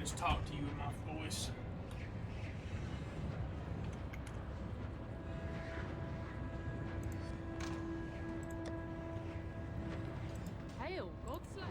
just talk to you in my voice. Hail, Godslayer.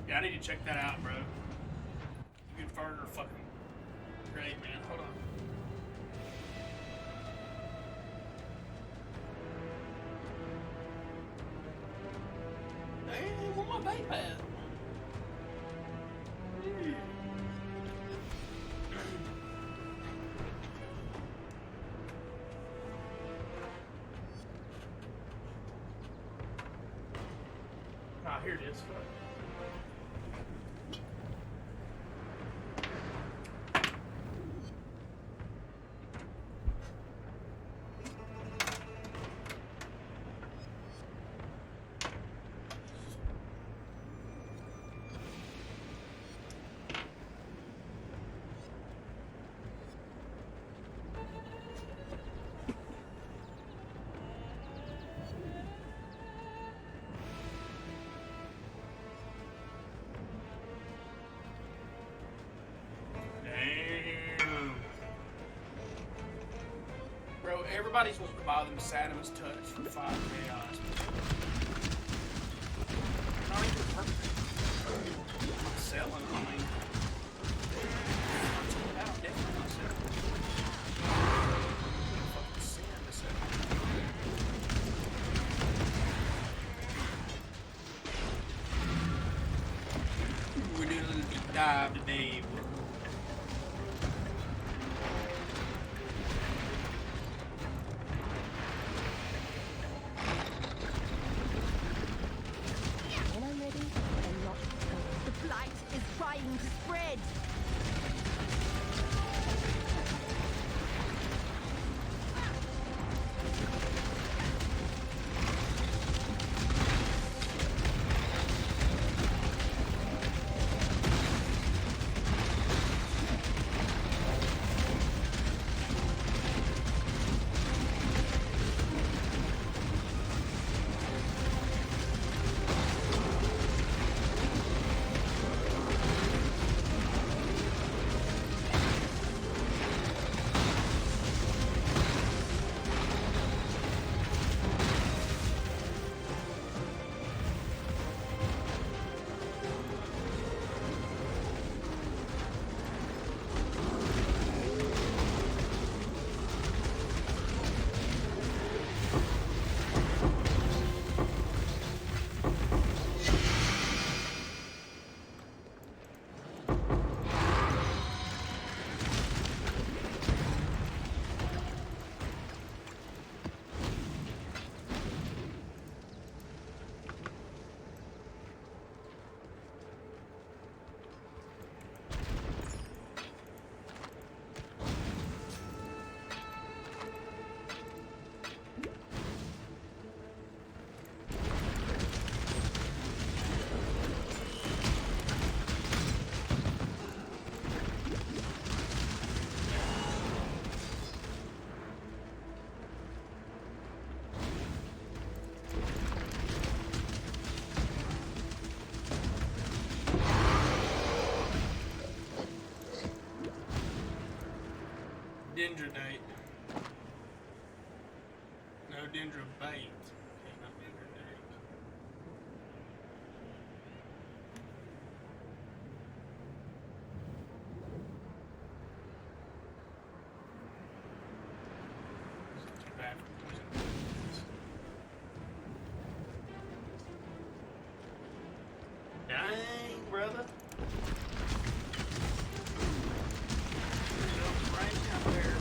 Yeah, I need to check that out, bro. You can further fucking great, man. Hold on. Damn, where my vape at? Ah, here it is. Bro, everybody's wanting to buy them Saddam's Touch for 5 chaos. Not even perfect. I'm selling, I mean. I'm definitely not selling. Fucking sin to sell. We're doing a little deep dive today. Dendronate. No, Dendrobate. Okay, not Dendronate. It's too bad for poison. Dang, brother. Right out there.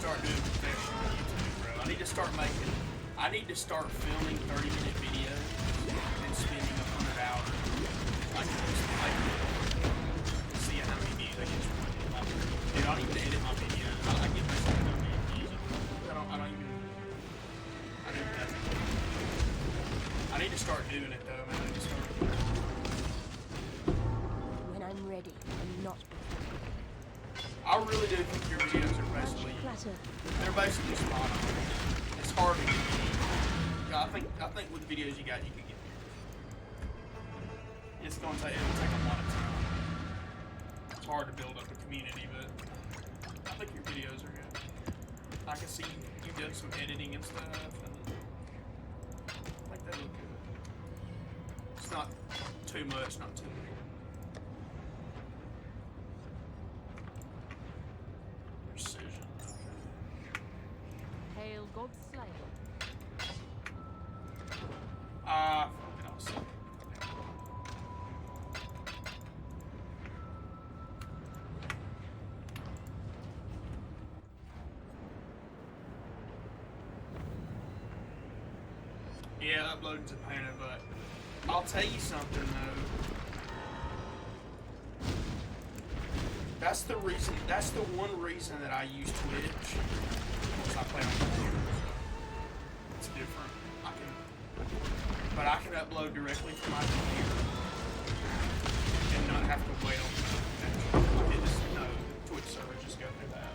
start doing professional YouTube, bro. I need to start filming 30-minute videos and spending 100 hours. Like, see how many views I get from it. Like, dude, I don't even edit my videos. I get myself so many views. I don't even do nothing. I need to start doing it though, man. I need to start. When I'm ready, I'm not. I really do think your videos are basically, they're basically spot on. It's hard to get. I think with the videos you got, you can get there. It'll take a lot of time. It's hard to build up a community, but I think your videos are good. I can see you've done some editing and stuff, and I think they look good. It's not too much, not too little. Precision. Hail God's Slayer. Fucking awesome. Yeah, uploading's a pain in the butt. I'll tell you something though. That's the one reason that I use Twitch. Because I play on computer. It's different. But I can upload directly from my computer and not have to wait on the Twitch server, just go through that.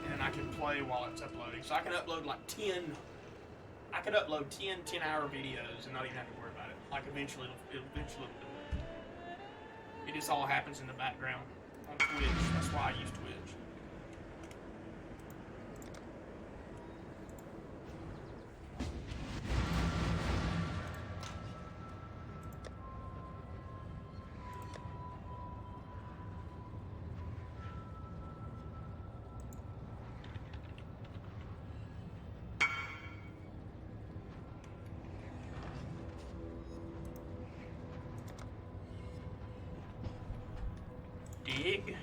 And then I can play while it's uploading. So I can upload like 10 10-hour videos and not even have to worry about it. Like eventually it'll do it. It just all happens in the background on Twitch. That's why I use Twitch. Dig.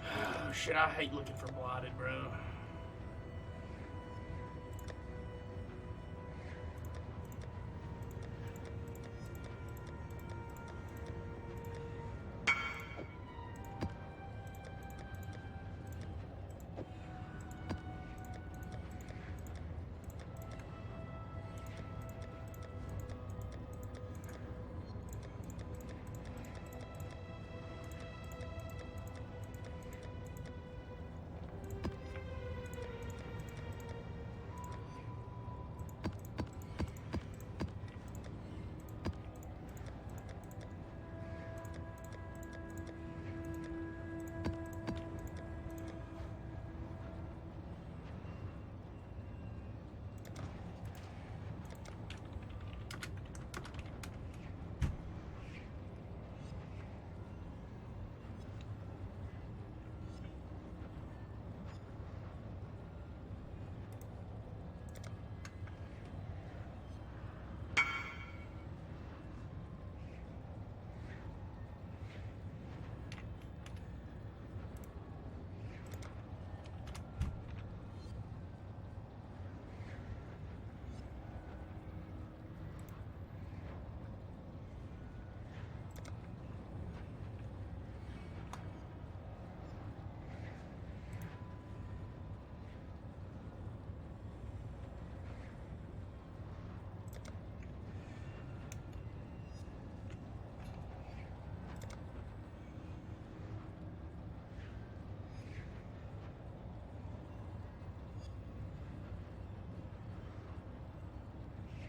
Oh shit, I hate looking for blighted, bro.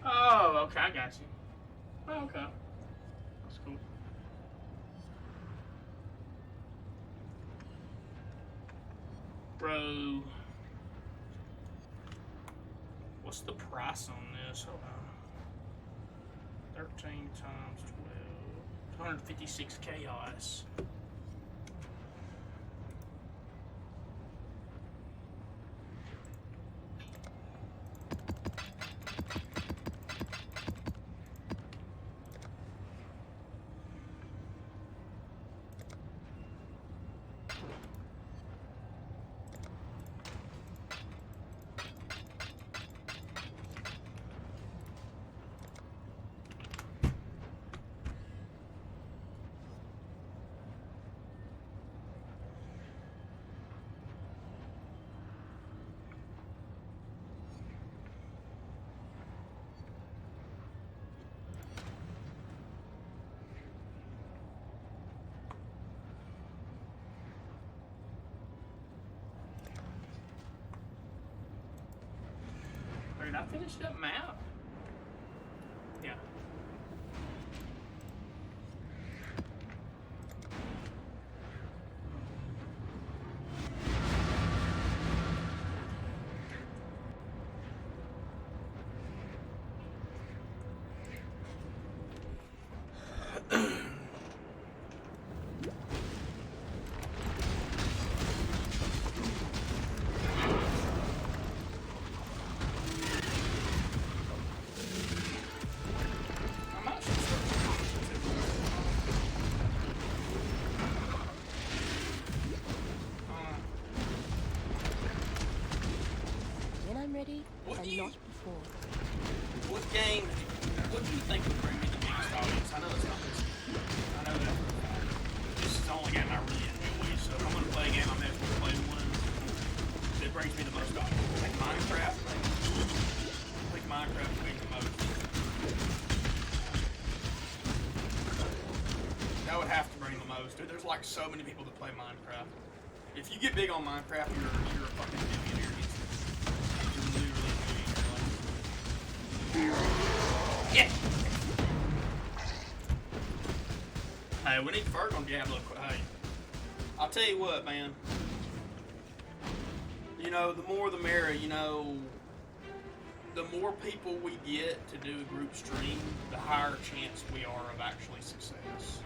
Oh, okay, I got you. Oh, okay. That's cool. Bro. What's the price on this? Hold on. 13 times 12. 156 chaos. I finish that map? Yeah. I'm actually When I'm ready, What and do you- not before. what game, what do you think would bring me the biggest audience? I know it's not this. I know that. This is the only game I really enjoy, so if I'm going to play a game, I'm going to play the one that brings me the most audience. Like Minecraft. Like Minecraft brings the most. That would have to bring the most. Dude, there's like so many people that play Minecraft. If you get big on Minecraft, you're a fucking millionaire. You're literally a millionaire. Yeah. Hey, we need Ferg on Diablo. Hey, I'll tell you what, man. You know, the more the merrier. You know, the more people we get to do a group stream, the higher chance we are of actually success.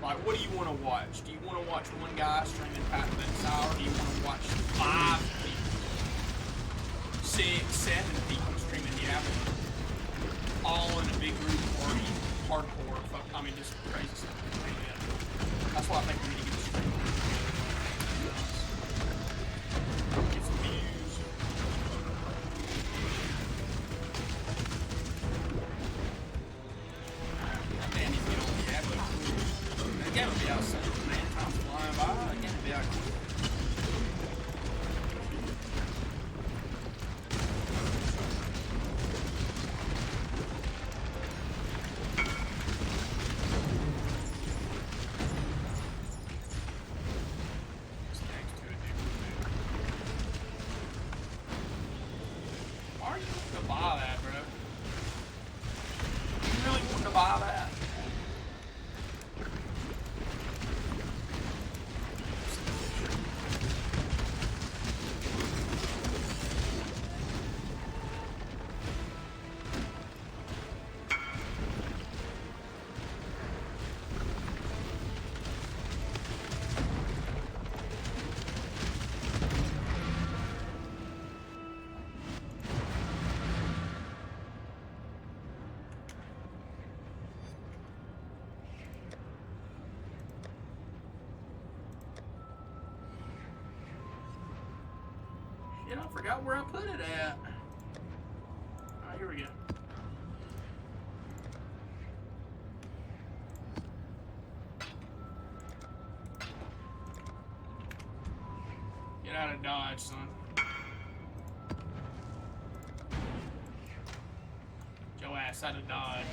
Like, what do you want to watch? Do you want to watch one guy streaming Pathfinder, or do you want to watch 5 people, 6, 7 people streaming Diablo, all in a big group party, hardcore? I mean, just crazy stuff. That's why I think we need to get the stream. Get some views. Man, he's getting on Diablo. That game will be out soon, man. Time's flying by. That game will be out quick. This thing's too addictive. Why are you wanting to buy that, bro? You really want to buy that? Shit, I forgot where I put it at. Alright, here we go. Get out of Dodge, son. Get your ass out of Dodge.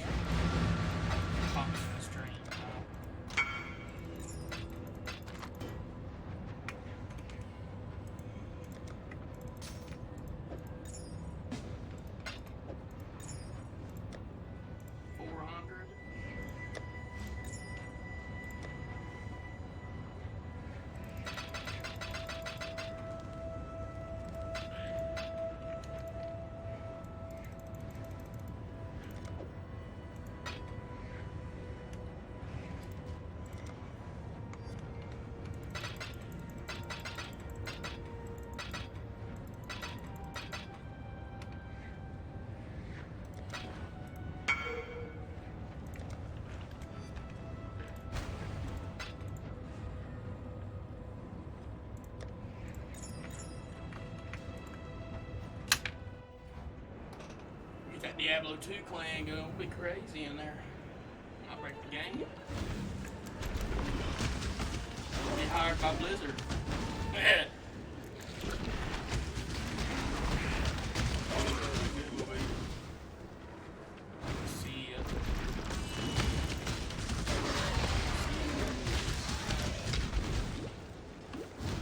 Pop in the stream. That Diablo 2 clan gonna be crazy in there. I'll break the game. I'll be hired by Blizzard. See ya.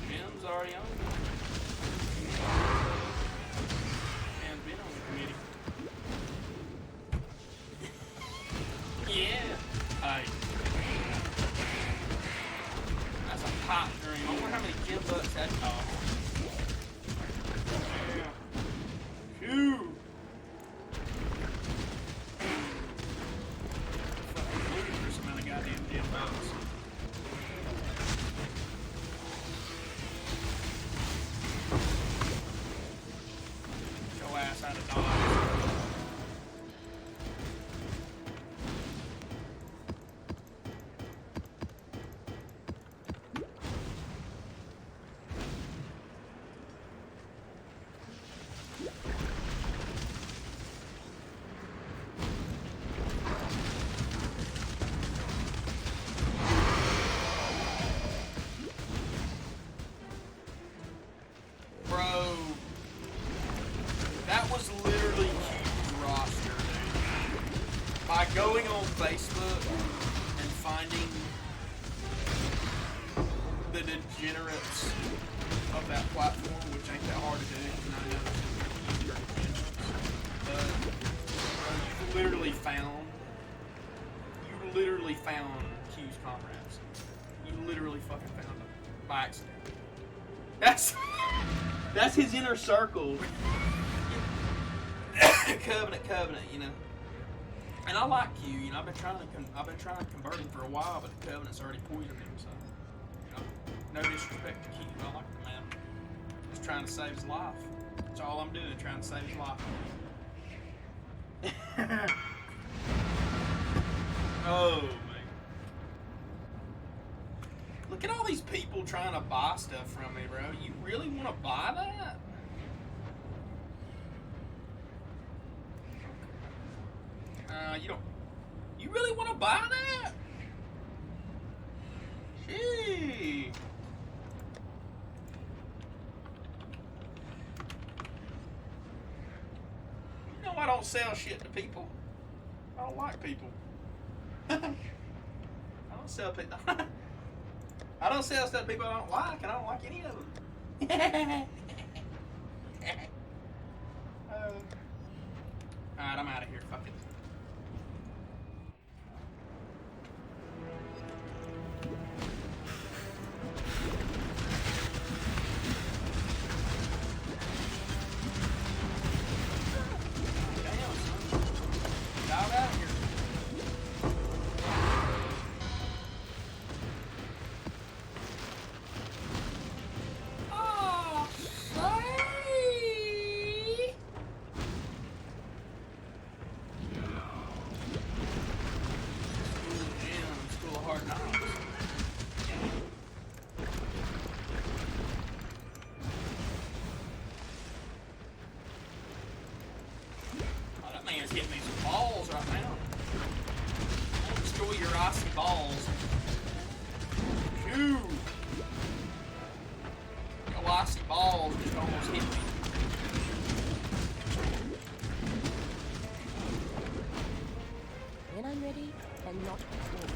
Jim's already on. Man's been on the committee. That's awesome. Yeah. Phew. Fucking ludicrous amount of goddamn dead bugs. Go ass out of dodge. Bro, that was literally huge roster, dude. By going on Facebook and finding the degenerates of that platform, which ain't that hard to do, and I know they're degenerates, but you literally found Q's comrades. You literally fucking found them by accident. That's his inner circle. Covenant, you know. And I like Q, you know. I've been trying to convert him for a while, but the Covenant's already poisoned him. So, you know, no disrespect to Q, I like the man. Just trying to save his life. That's all I'm doing, trying to save his life. Oh man. Look at all these people trying to buy stuff from me, bro. You really want to buy that? You don't. You really want to buy that? Gee. You know I don't sell shit to people. I don't like people. I don't sell people. I don't sell stuff people I don't like, and I don't like any of them. Alright, I'm out of here. Fuck it. Damn, son. Dive out of here. Hit me some balls right now. I'll destroy your icy balls. Phew. Your icy balls just almost hit me. When I'm ready, and not before.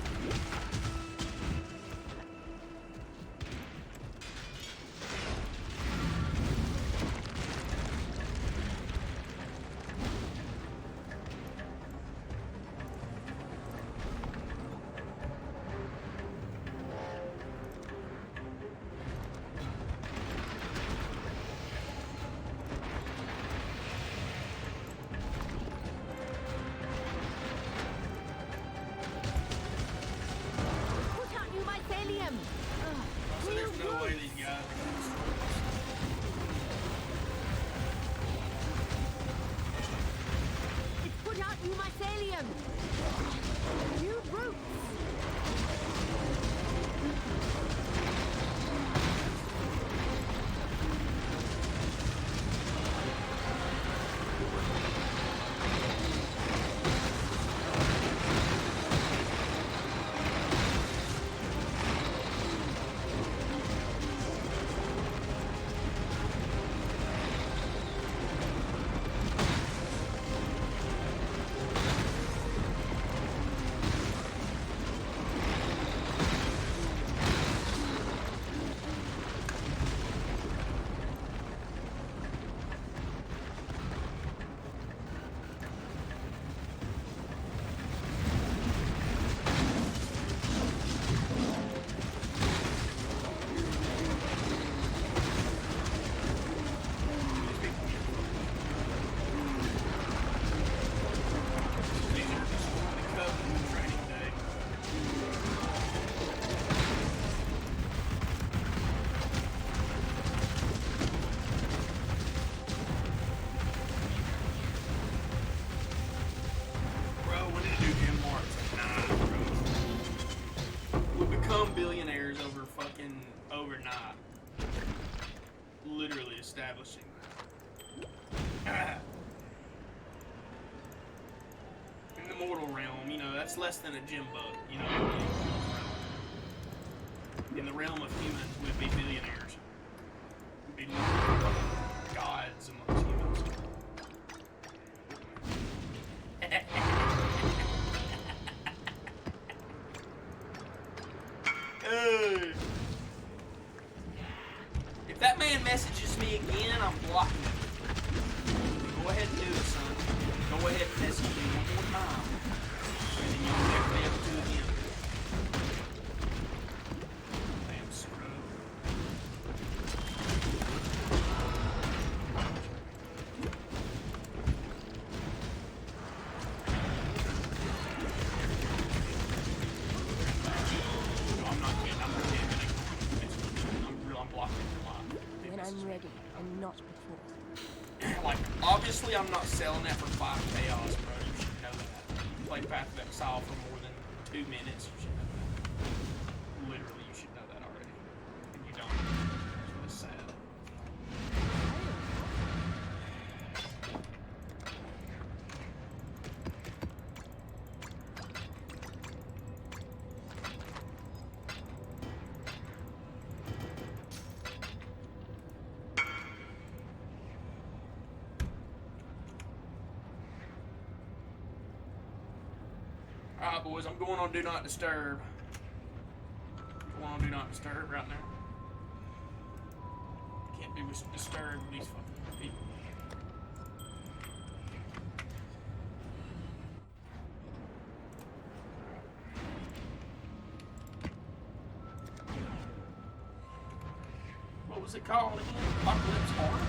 establishing that. In the mortal realm, you know, that's less than a gem bug, you know. In the realm of humans, we'd be billionaires. We'd be gods amongst humans. If that man messages me again, I'm blocking him. Go ahead and do it, son. Go ahead and message me one more time. And then you'll never be able to again. Damn scrub. No, I'm not kidding. I'm blocking him a lot. When I'm ready and not before. Like, obviously I'm not selling that for 5 chaos, bro. You should know that. You play Pathfinder Exile for more than 2 minutes, you should know that. Literally, you should know that already. And you don't. It's sad. Alright, boys, I'm going on Do Not Disturb. I'm going on Do Not Disturb right now. Can't be disturbed with these fucking people. What was it called again? Apocalypse Horror?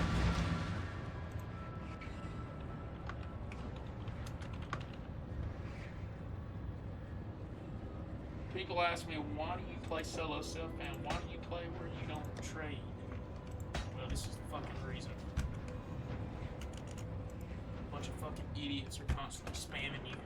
People ask me, why do you play solo self-found? Why do you play where you don't trade? Well, this is the fucking reason. A bunch of fucking idiots are constantly spamming you.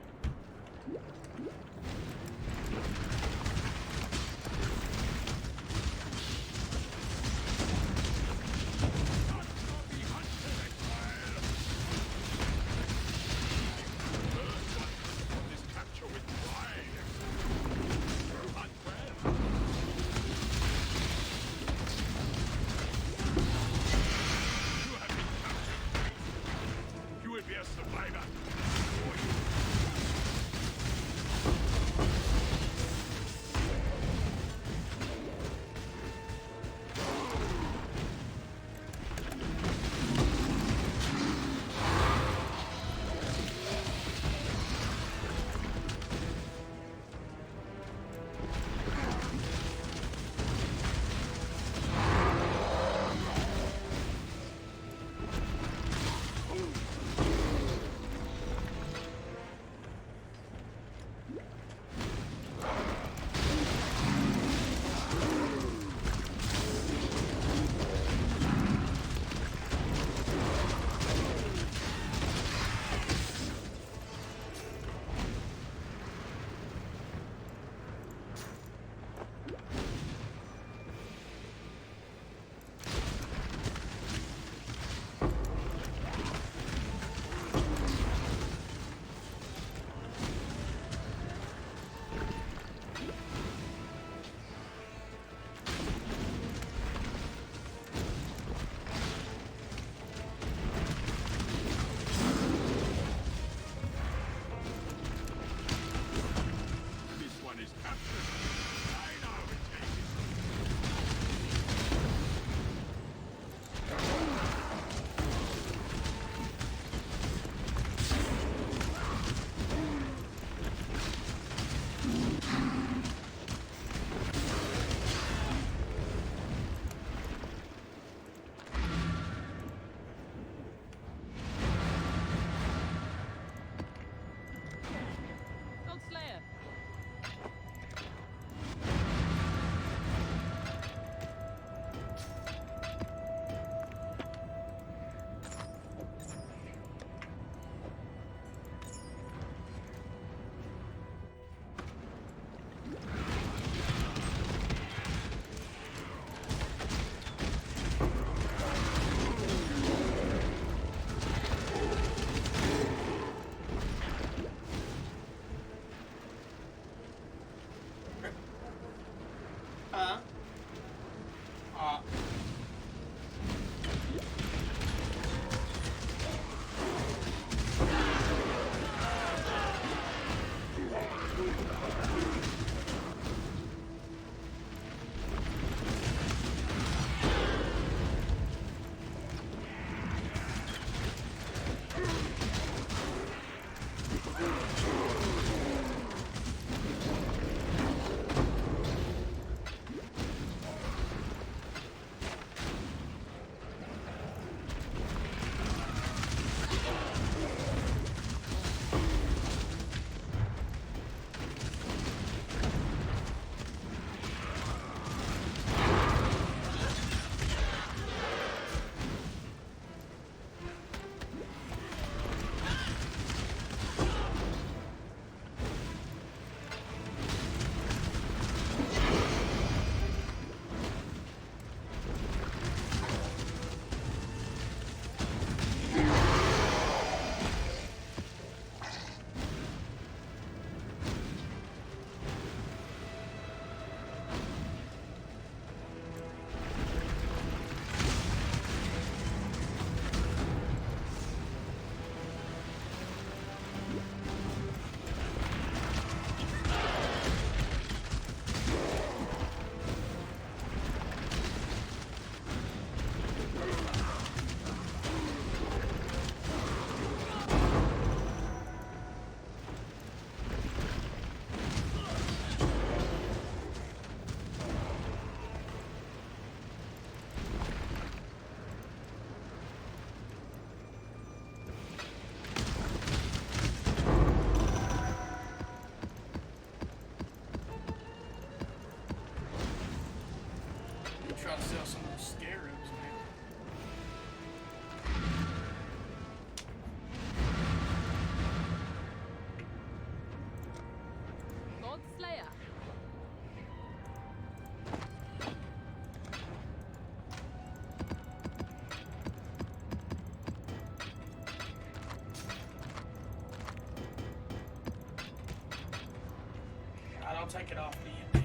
take it off D&D.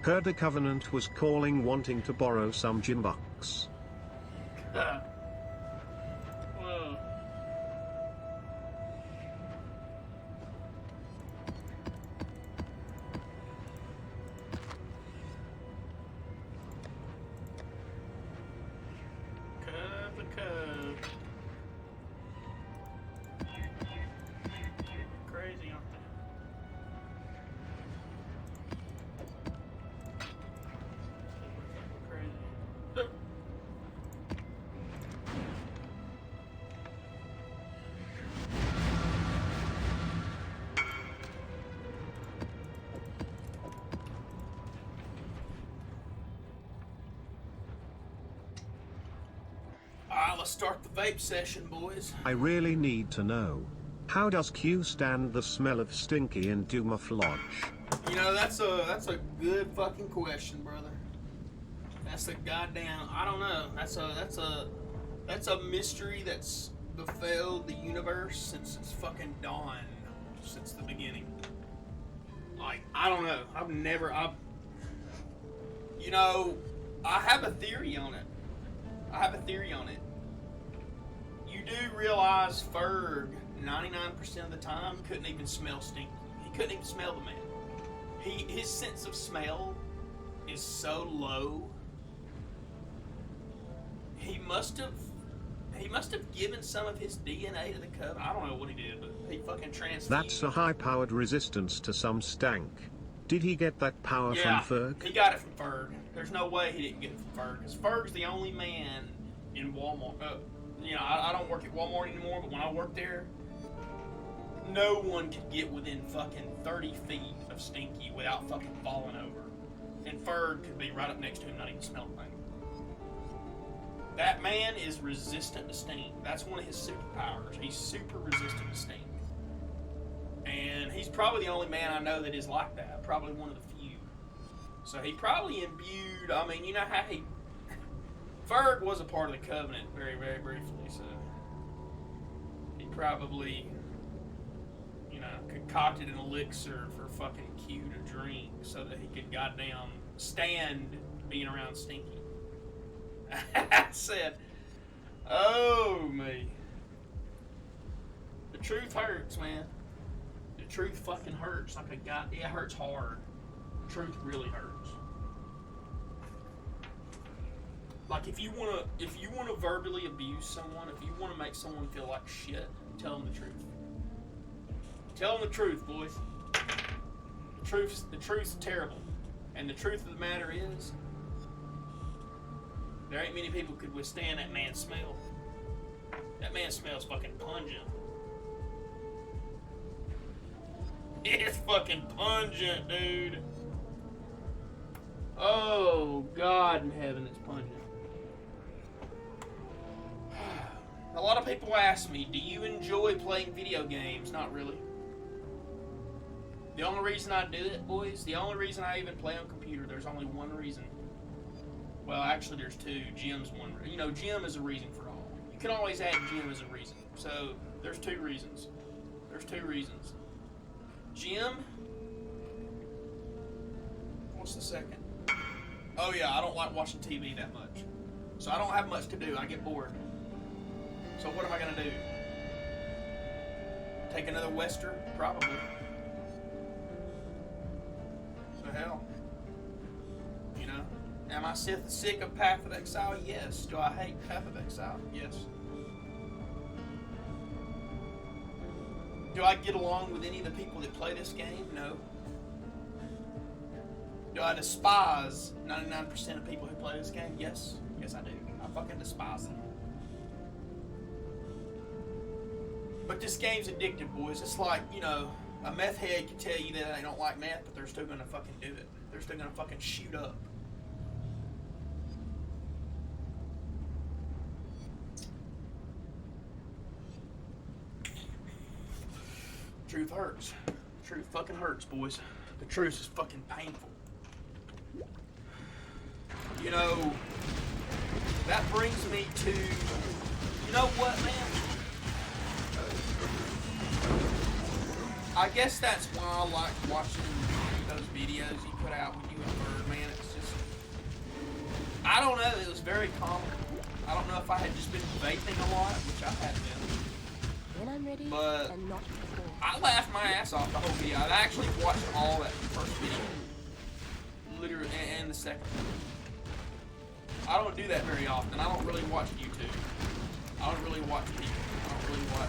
Heard the Covenant was calling wanting to borrow some gym bucks. Whoa. Crazy, aren't they? Crazy. Alright, let's start the vape session, boys. I really need to know. How does Q stand the smell of stinky in Dumaflodge? You know, that's a good fucking question, brother. That's a goddamn, I don't know. That's a mystery that's befell the universe since its fucking dawn, since the beginning. Like, I don't know. You know, I have a theory on it. You do realize Ferg, 99% of the time, couldn't even smell stinky. He couldn't even smell the man. His sense of smell is so low. He must have given some of his DNA to the Covenant. I don't know what he did, but he fucking transfused. That's a high-powered resistance to some stank. Did he get that power from Ferg? He got it from Ferg. There's no way he didn't get it from Ferg, because Ferg's the only man in Walmart. You know, I don't work at Walmart anymore, but when I worked there, no one could get within fucking 30 feet of Stinky without fucking falling over. And Ferg could be right up next to him, not even smell a thing. That man is resistant to stink. That's one of his superpowers. He's super resistant to stink. And he's probably the only man I know that is like that. Probably one of the few. So he probably imbued, I mean, you know how Ferg was a part of the Covenant very, very briefly, so he probably, you know, concocted an elixir for fucking Q to drink so that he could goddamn stand being around Stinky. I said, oh me. The truth hurts, man. The truth fucking hurts like a god. It hurts hard. The truth really hurts. Like if you wanna verbally abuse someone, if you wanna make someone feel like shit, tell them the truth. Tell them the truth, boys. The truth's terrible, and the truth of the matter is, there ain't many people could withstand that man's smell. That man smells fucking pungent. It's fucking pungent, dude. Oh, God in heaven, it's pungent. A lot of people ask me, do you enjoy playing video games? Not really. The only reason I do it, boys, the only reason I even play on computer, there's only one reason. Well, actually, there's two. Gym's one. You know, gym is a reason for all. You can always add gym as a reason. So, there's two reasons. Gym. What's the second? Oh, yeah, I don't like watching TV that much. So, I don't have much to do. I get bored. So, what am I going to do? Take another Western? Probably. So, hell. You know? Am I sick of Path of Exile? Yes. Do I hate Path of Exile? Yes. Do I get along with any of the people that play this game? No. Do I despise 99% of people who play this game? Yes. Yes, I do. I fucking despise them. But this game's addictive, boys. It's like, you know, a meth head can tell you that they don't like meth, but they're still gonna fucking do it. They're still gonna fucking shoot up. Truth hurts. Truth fucking hurts, boys. The truth is fucking painful. You know, that brings me to, you know what, man? I guess that's why I like watching those videos you put out when you and Birdman very common. I don't know if I had just been vaping a lot, which I had been. When I'm ready But and not before. I laughed my ass off the whole video. I actually watched all that first video. Literally, and the second one. I don't do that very often. I don't really watch YouTube. I don't really watch people. I don't really watch,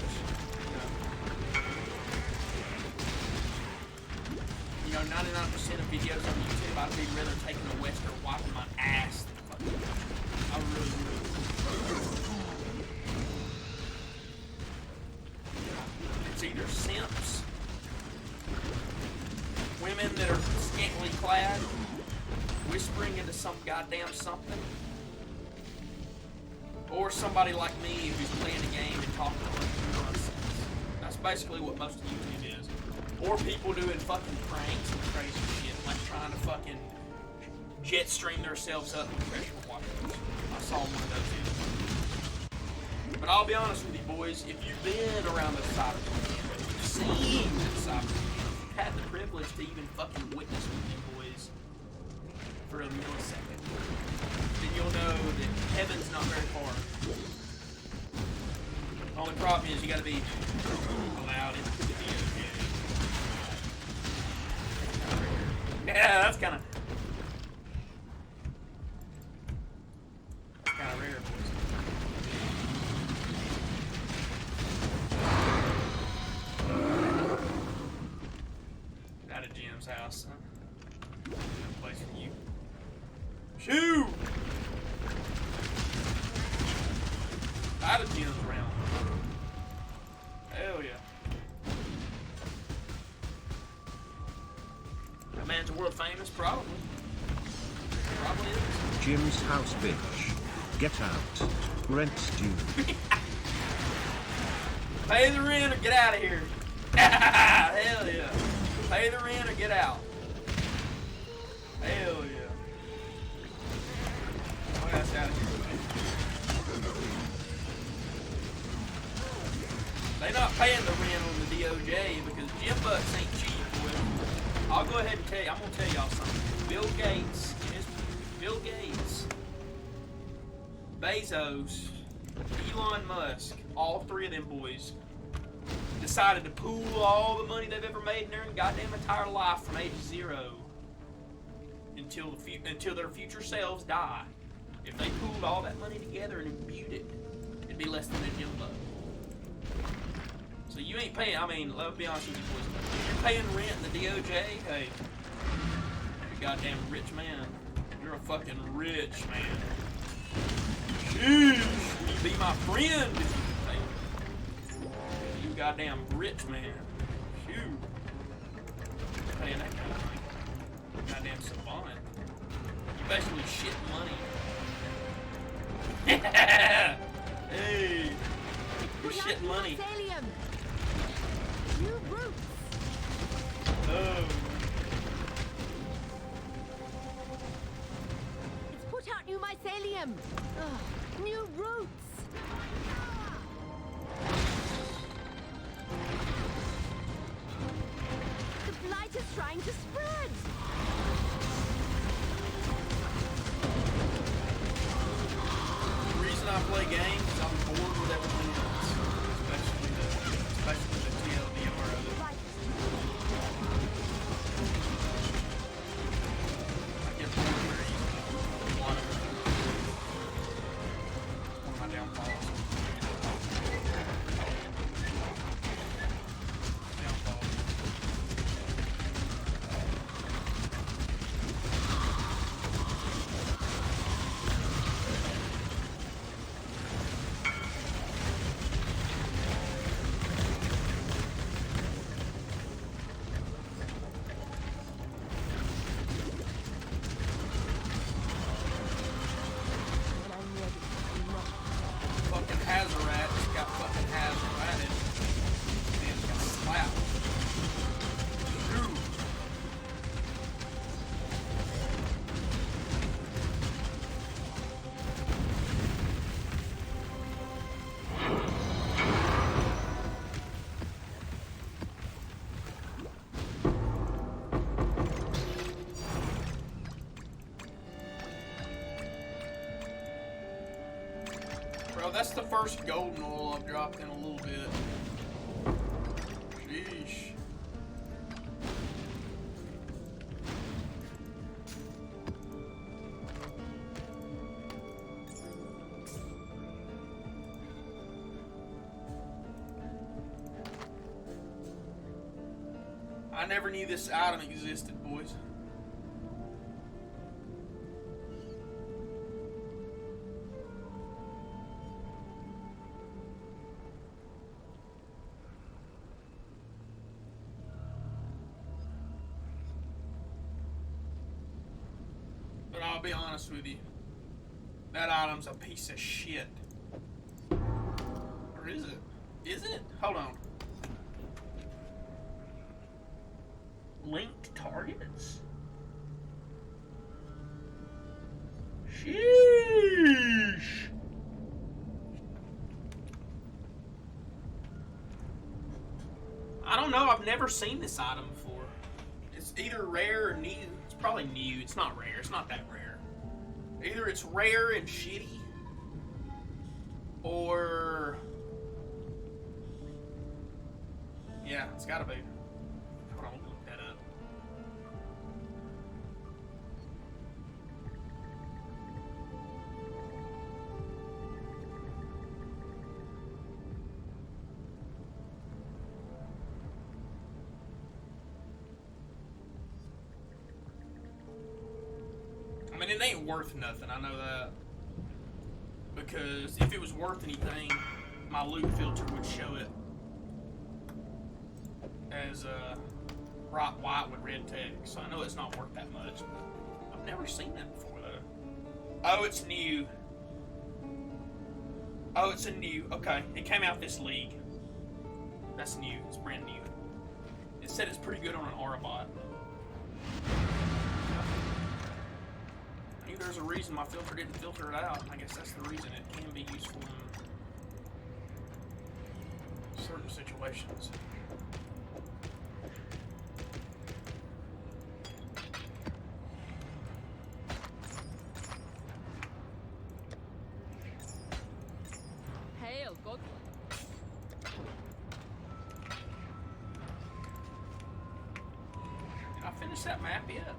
you know, 99% of videos on YouTube, I'd be rather taking a Western wiping my ass than fucking, I really would. It's either simps, women that are scantily clad, whispering into some goddamn something, or somebody like me who's playing a game and talking a bunch of nonsense. That's basically what most of YouTube is. Or people doing fucking pranks and crazy shit, like trying to fucking jet stream themselves up with pressure washers. I saw one of those videos. But I'll be honest with you boys, if you've been around the cyber community, if you've seen the cyber community, if you've had the privilege to even fucking witness with them boys for a millisecond, then you'll know that heaven's not very far. The only problem is you gotta be allowed into the video game. Yeah, that's kinda rare, boys. Get out of Jim's house, son. No place for you. Shoo! Out of Jim's realm. Hell yeah. That man's world famous, probably. Probably is. Jim's house, bitch. Get out. Rent's due. Pay the rent or get out of here. Hell yeah. Pay the rent or get out. Hell yeah. Oh, that's out of here. They not paying the rent on the DOJ because Jim Bucks ain't cheap, boy. I'll go ahead and tell you. I'm gonna tell y'all something. Bill Gates, Bezos, Elon Musk, all three of them boys decided to pool all the money they've ever made in their goddamn entire life from age 0 until their future selves die. If they pooled all that money together and imbued it, it'd be less than a Jim Buck. So you ain't paying, I mean, let's be honest with you boys. If you're paying rent in the DOJ, hey, you're a goddamn rich man. You're a fucking rich man. Sheesh, will you be my friend if you pay? You goddamn rich man. Shoot. Paying that kind of money. Goddamn savant. You basically shit money. Hey, you're shit money. New roots. Oh. It's put out new mycelium. Ugh, new roots. The blight is trying to spread. The reason I play games is I'm bored with everything else, especially the TLDR of it. I get bored very easily. A lot of it. One of my downfalls. Bro, that's the first golden oil I've dropped in a little bit. Sheesh. I never knew this item existed, boys. But I'll be honest with you. That item's a piece of shit. Or is it? Is it? Hold on. Linked targets? Sheesh. I don't know. I've never seen this item before. It's either rare or new. It's probably new. It's not rare. It's not that rare. Either it's rare and shitty, or yeah, it's gotta be. Hold on, look that up. I mean, it ain't worth nothing, I know that. Because if it was worth anything, my loot filter would show it as bright white with red text. So I know it's not worth that much, but I've never seen that before, though. Oh, it's new. Oh, it's a new. Okay, it came out this league. That's new. It's brand new. It said it's pretty good on an Autobot. There's a reason my filter didn't filter it out. I guess that's the reason it can be useful in certain situations. Hail, God. Did I finish that map yet?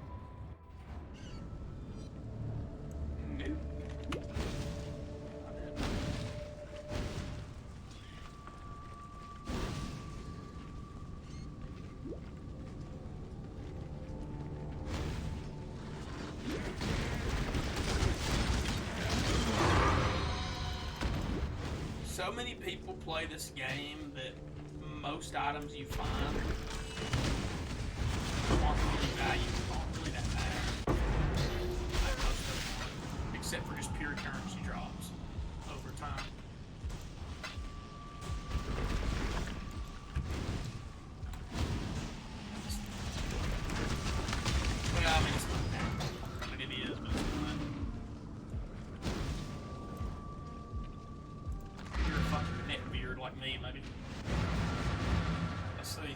So many people play this game that most items you find aren't really valuable, aren't really that bad. Like most of them, except for just pure currency drops over time. Well, I mean, it's not that. I mean, it is, but it's not. You're a fucking neckbeard like me, maybe. Let's see.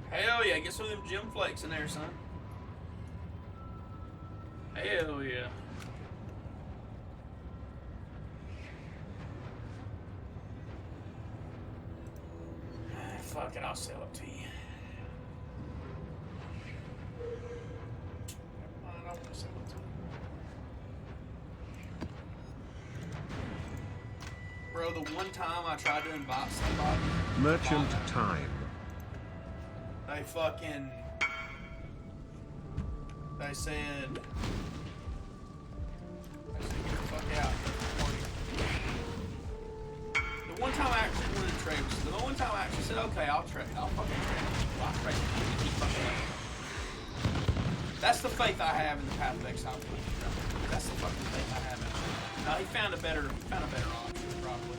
Hell yeah, get some of them gem flakes in there, son. Hell yeah. Fuck it, I'll sell it to you. I don't want to sell it to you. Bro, the one time I tried to invite somebody. Merchant time. They fucking. They said. Get the fuck out. The one time I actually wanted to trade was the one time I actually said, okay, I'll trade. I'll fucking trade. I'll trade. Keep fucking up. That's the faith I have in the Path of Exile. That's the fucking faith I have in it. No, he found a better option, probably.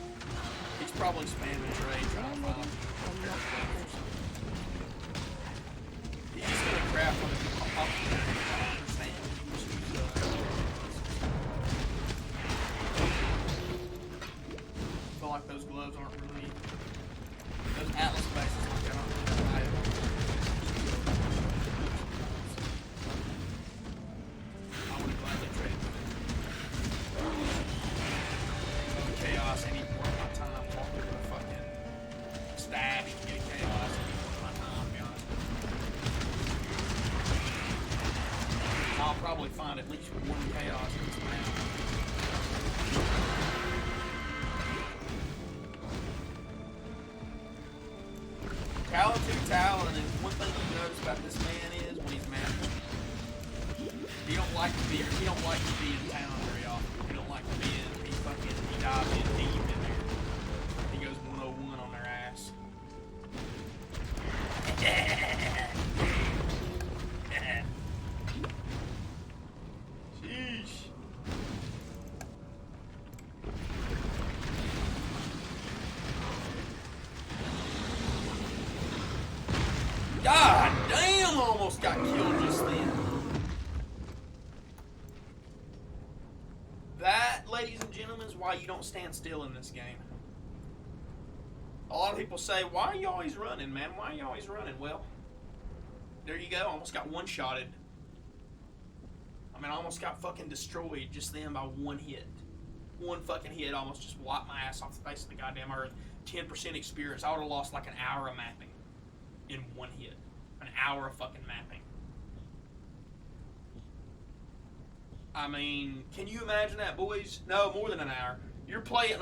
He's probably spamming trade trying to find. He's gonna craft on the I understand. I feel like those gloves aren't really. Those Atlas bases aren't really valuable. probably find at least one chaos in this map. Talon 2 Talon, and one thing you notice about this man is when he's mapping, he don't like to be in town very often. He don't like to be in, he dives in deep in there. He goes 101 on their ass. Sheesh. God damn, I almost got killed just then. That, ladies and gentlemen, is why you don't stand still in this game. A lot of people say, why are you always running, man? Why are you always running? Well, there you go. Almost got one-shotted. I mean, I almost got fucking destroyed just then by one hit. One fucking hit almost just wiped my ass off the face of the goddamn earth. 10% experience. I would have lost like an hour of mapping in one hit. An hour of fucking mapping. I mean, can you imagine that, boys? No, more than an hour. You're playing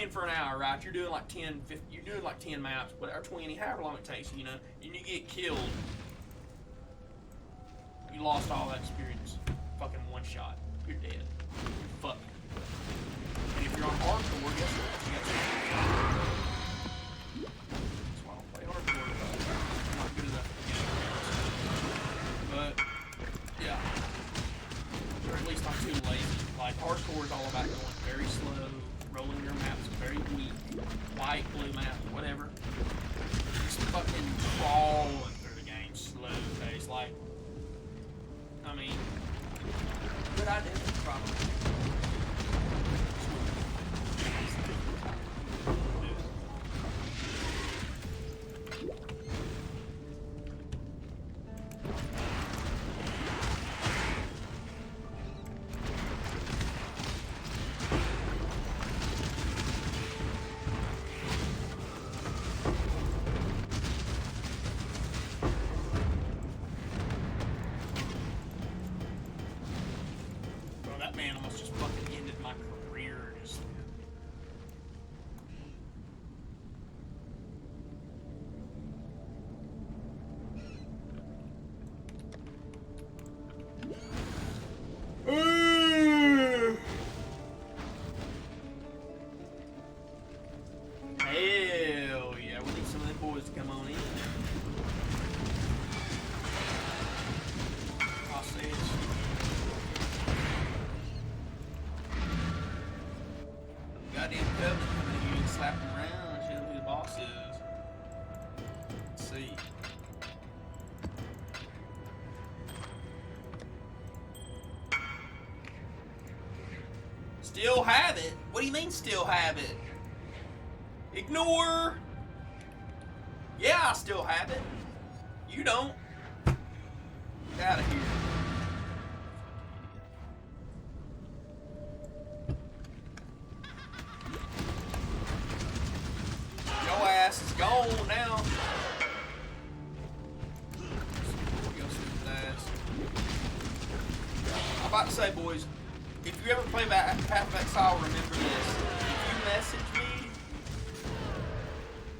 for an hour, right? You're doing like 10, 50, you're doing like 10 maps, whatever, 20, however long it takes, you know, and you get killed. You lost all that experience. Fucking one shot. You're dead. You're fucked. And if you're on hardcore, guess what? You got to. That's why I don't play hardcore. I'm not good enough to get it. But, yeah. Or at least I'm too lazy. Like, hardcore is all about going very slow, rolling your maps very weak, white, blue map, whatever. Just fucking crawling through the game slow pace. Like, I mean, good idea, probably. Man almost just fucking ended my career just then. Hell yeah, we need some of them boys to come on in. Hostage. Goddamn Covenant coming in here and slapping around, showing who the boss is. Let's see. Still have it? What do you mean still have it? Ignore! Yeah, I still have it. You don't. Get out of here. Your ass is gone now. I'm about to say, boys, if you ever play Path of Exile, remember this. If you message me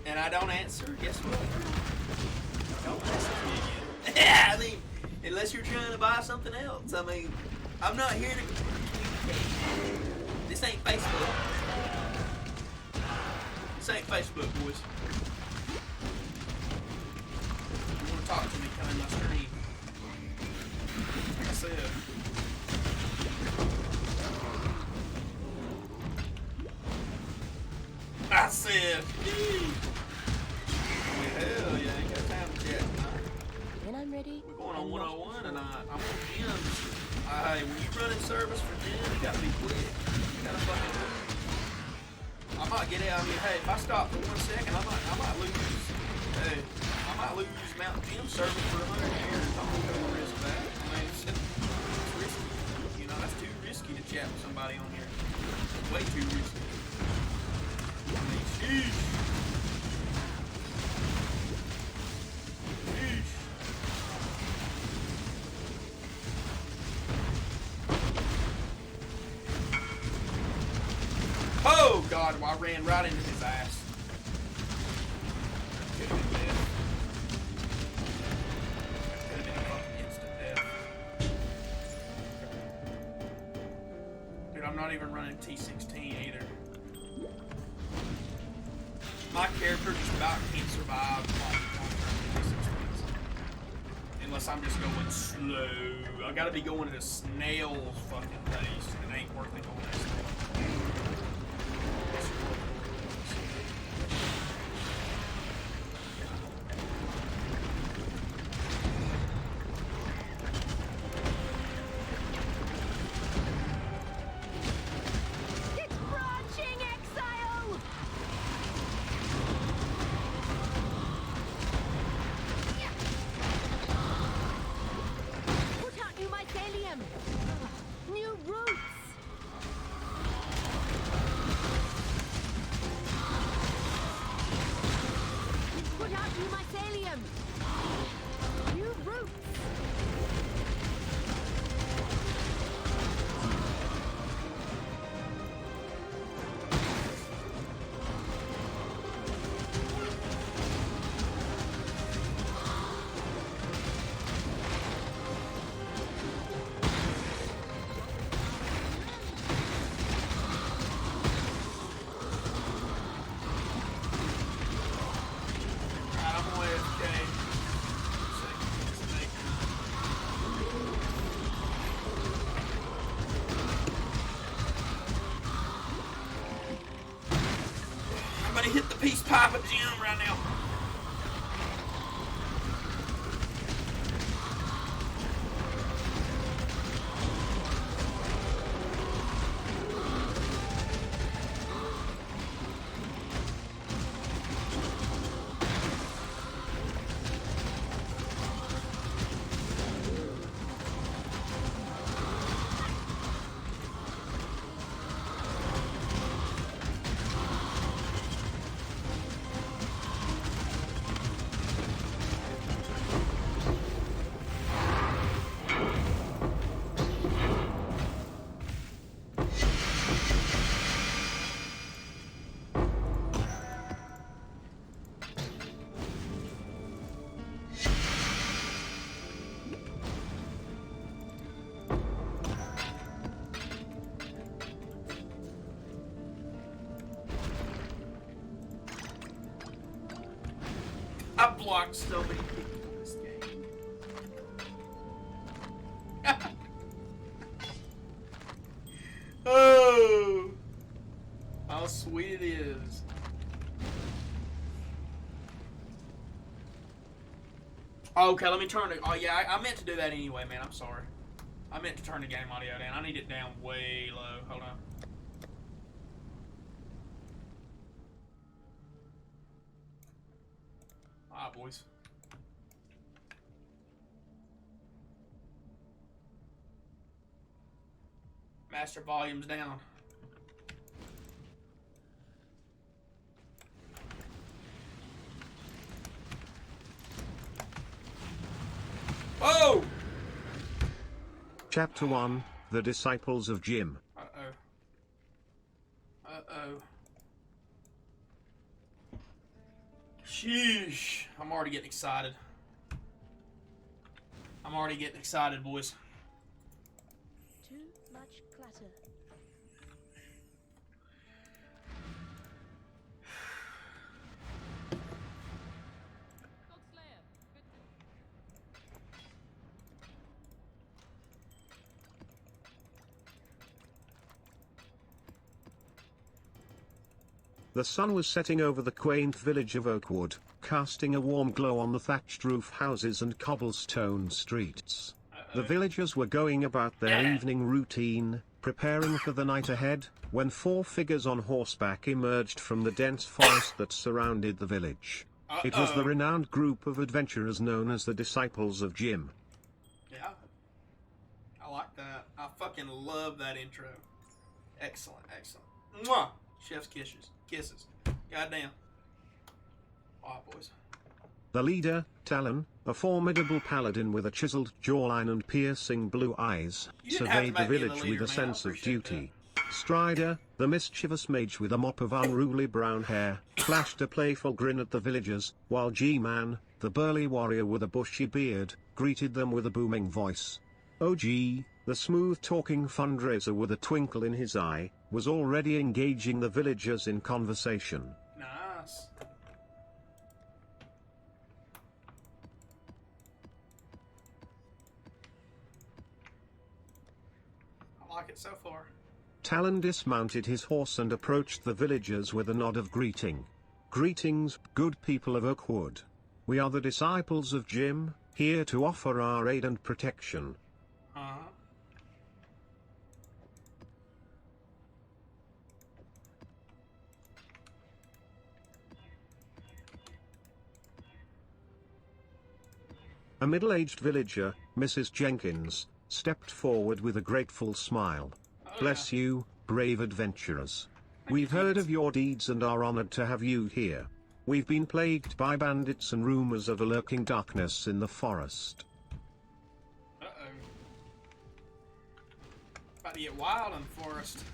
and I don't answer, guess what? Don't message me again. I mean, unless you're trying to buy something else. I mean, I'm not here to communicate. This ain't Facebook. This ain't Facebook, boys. If you want to talk to me, come in my stream. Like I said. I said, hell yeah, ain't got time to chat tonight. When I'm ready. We're going on 101 tonight. I'm on gyms. Hey, when you running service for gym, you gotta be quick. You gotta fucking move. I might get out. I mean, hey, if I stop for 1 second, I might lose. Hey, I might lose Mountain Gym service for 100 years. I'm gonna go risk that. I mean, it's risky. You know, that's too risky to chat with somebody on here. It's way too risky. I mean, sheesh. Sheesh. god, I ran right into his ass. Could have been death. Could have been a fucking instant death. Dude, I'm not even running T16 either. My character just about can't survive like T16s. Unless I'm just going slow. I gotta be going at a snail's fucking pace. It ain't worth it going that slow. Hit the peace pipe at Jim right now. I blocked so many people in this game. Oh, how sweet it is. Okay, let me turn it. Oh yeah, I meant to do that anyway, man. I'm sorry. I meant to turn the game audio down. I need it down way low. Hold on. Alright, boys. Master volume's down. Oh! Chapter 1, The Disciples of Jim. Uh-oh. Uh-oh. Sheesh. I'm already getting excited. I'm already getting excited, boys. Too much clutter. The sun was setting over the quaint village of Oakwood, casting a warm glow on the thatched roof houses and cobblestone streets. The villagers were going about their evening routine, preparing for the night ahead, when four figures on horseback emerged from the dense forest that surrounded the village. It was the renowned group of adventurers known as the Disciples of Jim. Yeah. I like that. I fucking love that intro. Excellent, excellent. Mwah! Chef's kisses. Kisses. Goddamn. Alright, boys. The leader, Talon, a formidable paladin with a chiseled jawline and piercing blue eyes, surveyed the village with a sense of duty. Strider, the mischievous mage with a mop of unruly brown hair, flashed a playful grin at the villagers, while G-Man, the burly warrior with a bushy beard, greeted them with a booming voice. OG, the smooth-talking fundraiser with a twinkle in his eye, was already engaging the villagers in conversation. Nice. I like it so far. Talon dismounted his horse and approached the villagers with a nod of greeting. Greetings, good people of Oakwood. We are the disciples of Jim, here to offer our aid and protection. Uh-huh. A middle-aged villager, Mrs. Jenkins, stepped forward with a grateful smile. Bless you, brave adventurers. We've heard of your deeds and are honored to have you here. We've been plagued by bandits and rumors of a lurking darkness in the forest. Uh-oh. About to get wild in the forest.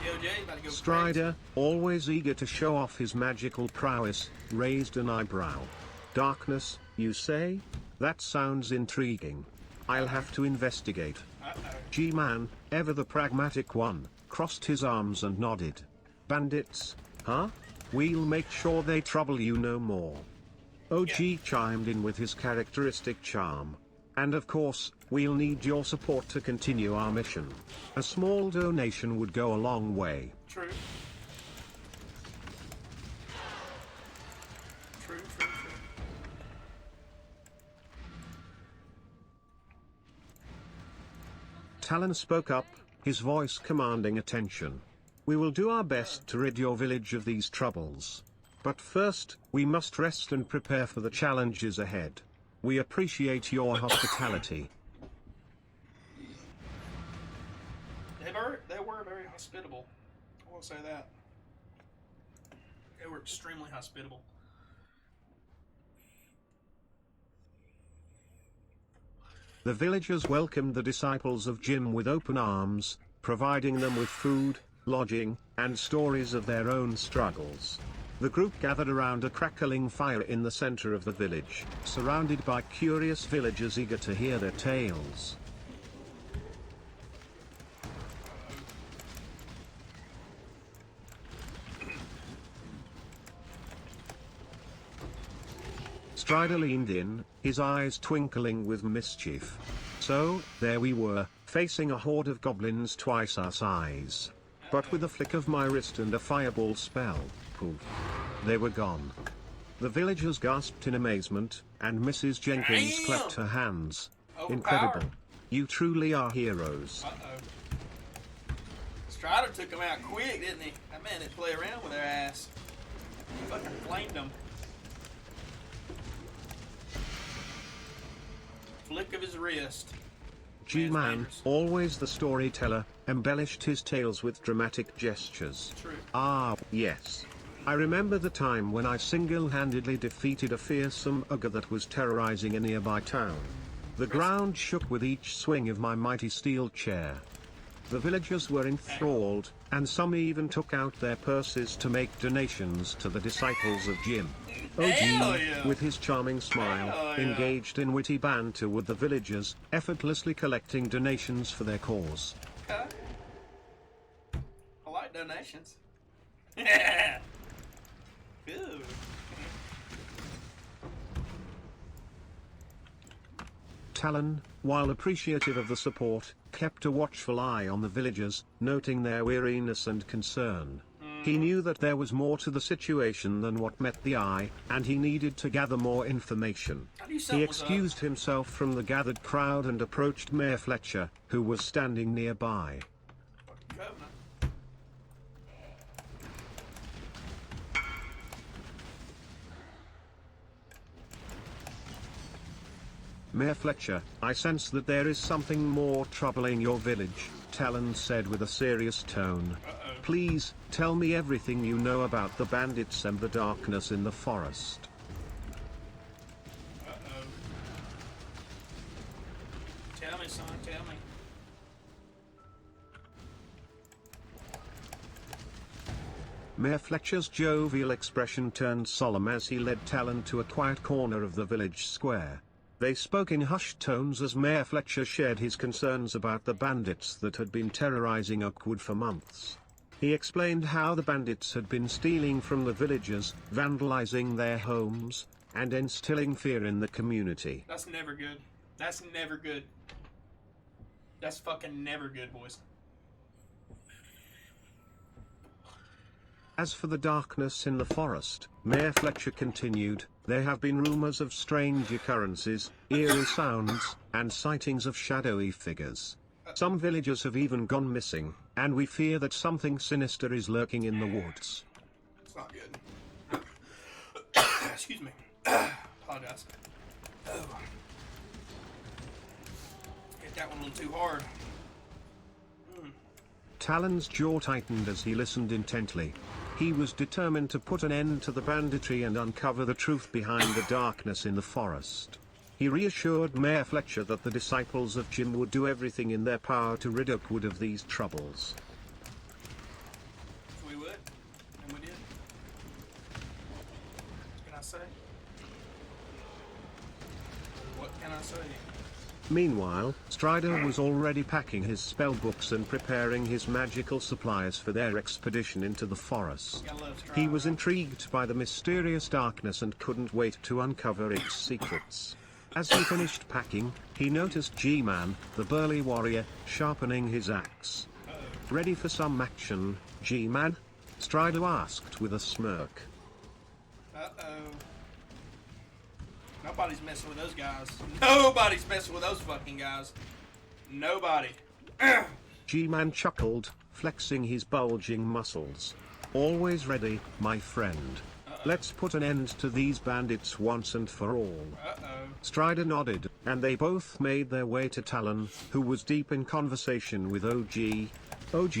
DOJ about to go Strider, always eager to show off his magical prowess, raised an eyebrow. Darkness, you say? That sounds intriguing. I'll have to investigate. G-Man, ever the pragmatic one, crossed his arms and nodded. Bandits, huh? We'll make sure they trouble you no more. OG chimed in with his characteristic charm. And of course, we'll need your support to continue our mission. A small donation would go a long way. True. True. Talon spoke up, his voice commanding attention. We will do our best to rid your village of these troubles. But first, we must rest and prepare for the challenges ahead. We appreciate your hospitality. They were very hospitable. I will say that. They were extremely hospitable. The villagers welcomed the disciples of Jim with open arms, providing them with food, lodging, and stories of their own struggles. The group gathered around a crackling fire in the center of the village, surrounded by curious villagers eager to hear their tales. Strider leaned in, his eyes twinkling with mischief. So, there we were, facing a horde of goblins twice our size. But with a flick of my wrist and a fireball spell, poof, they were gone. The villagers gasped in amazement, and Mrs. Jenkins clapped her hands. Incredible. You truly are heroes. Uh-oh. Strider took them out quick, didn't he? That man didn't play around with their ass. He fucking flamed them. Flick of his wrist. G-Man, always the storyteller, embellished his tales with dramatic gestures. True. Ah, yes. I remember the time when I single-handedly defeated a fearsome ogre that was terrorizing a nearby town. The ground shook with each swing of my mighty steel chair. The villagers were enthralled, and some even took out their purses to make donations to the disciples of Jim. OG, with his charming smile, engaged in witty banter with the villagers, effortlessly collecting donations for their cause. Okay. I like donations. Yeah. Good. Talon, while appreciative of the support, kept a watchful eye on the villagers, noting their weariness and concern. He knew that there was more to the situation than what met the eye, and he needed to gather more information. He excused himself from the gathered crowd and approached Mayor Fletcher, who was standing nearby. Mayor Fletcher, I sense that there is something more troubling your village, Talon said with a serious tone. Please, tell me everything you know about the bandits and the darkness in the forest. Tell me, son, tell me. Mayor Fletcher's jovial expression turned solemn as he led Talon to a quiet corner of the village square. They spoke in hushed tones as Mayor Fletcher shared his concerns about the bandits that had been terrorizing Oakwood for months. He explained how the bandits had been stealing from the villagers, vandalizing their homes, and instilling fear in the community. That's never good. That's never good. That's fucking never good, boys. As for the darkness in the forest, Mayor Fletcher continued, there have been rumors of strange occurrences, eerie sounds, and sightings of shadowy figures. Some villagers have even gone missing, and we fear that something sinister is lurking in the woods. It's not good. Excuse me. Apologize. Oh. Hit that one a little too hard. Talon's jaw tightened as he listened intently. He was determined to put an end to the banditry and uncover the truth behind the darkness in the forest. He reassured Mayor Fletcher that the disciples of Jim would do everything in their power to rid Oakwood of these troubles. We would, and we did. What can I say? What can I say? Meanwhile, Strider was already packing his spellbooks and preparing his magical supplies for their expedition into the forest. He was intrigued by the mysterious darkness and couldn't wait to uncover its secrets. As he finished packing, he noticed G-Man, the burly warrior, sharpening his axe. Ready for some action, G-Man? Strider asked with a smirk. Uh-oh. Nobody's messing with those guys. Nobody's messing with those fucking guys. Nobody. G-Man chuckled, flexing his bulging muscles. Always ready, my friend. Let's put an end to these bandits once and for all. Strider nodded, and they both made their way to Talon, who was deep in conversation with OG. OG,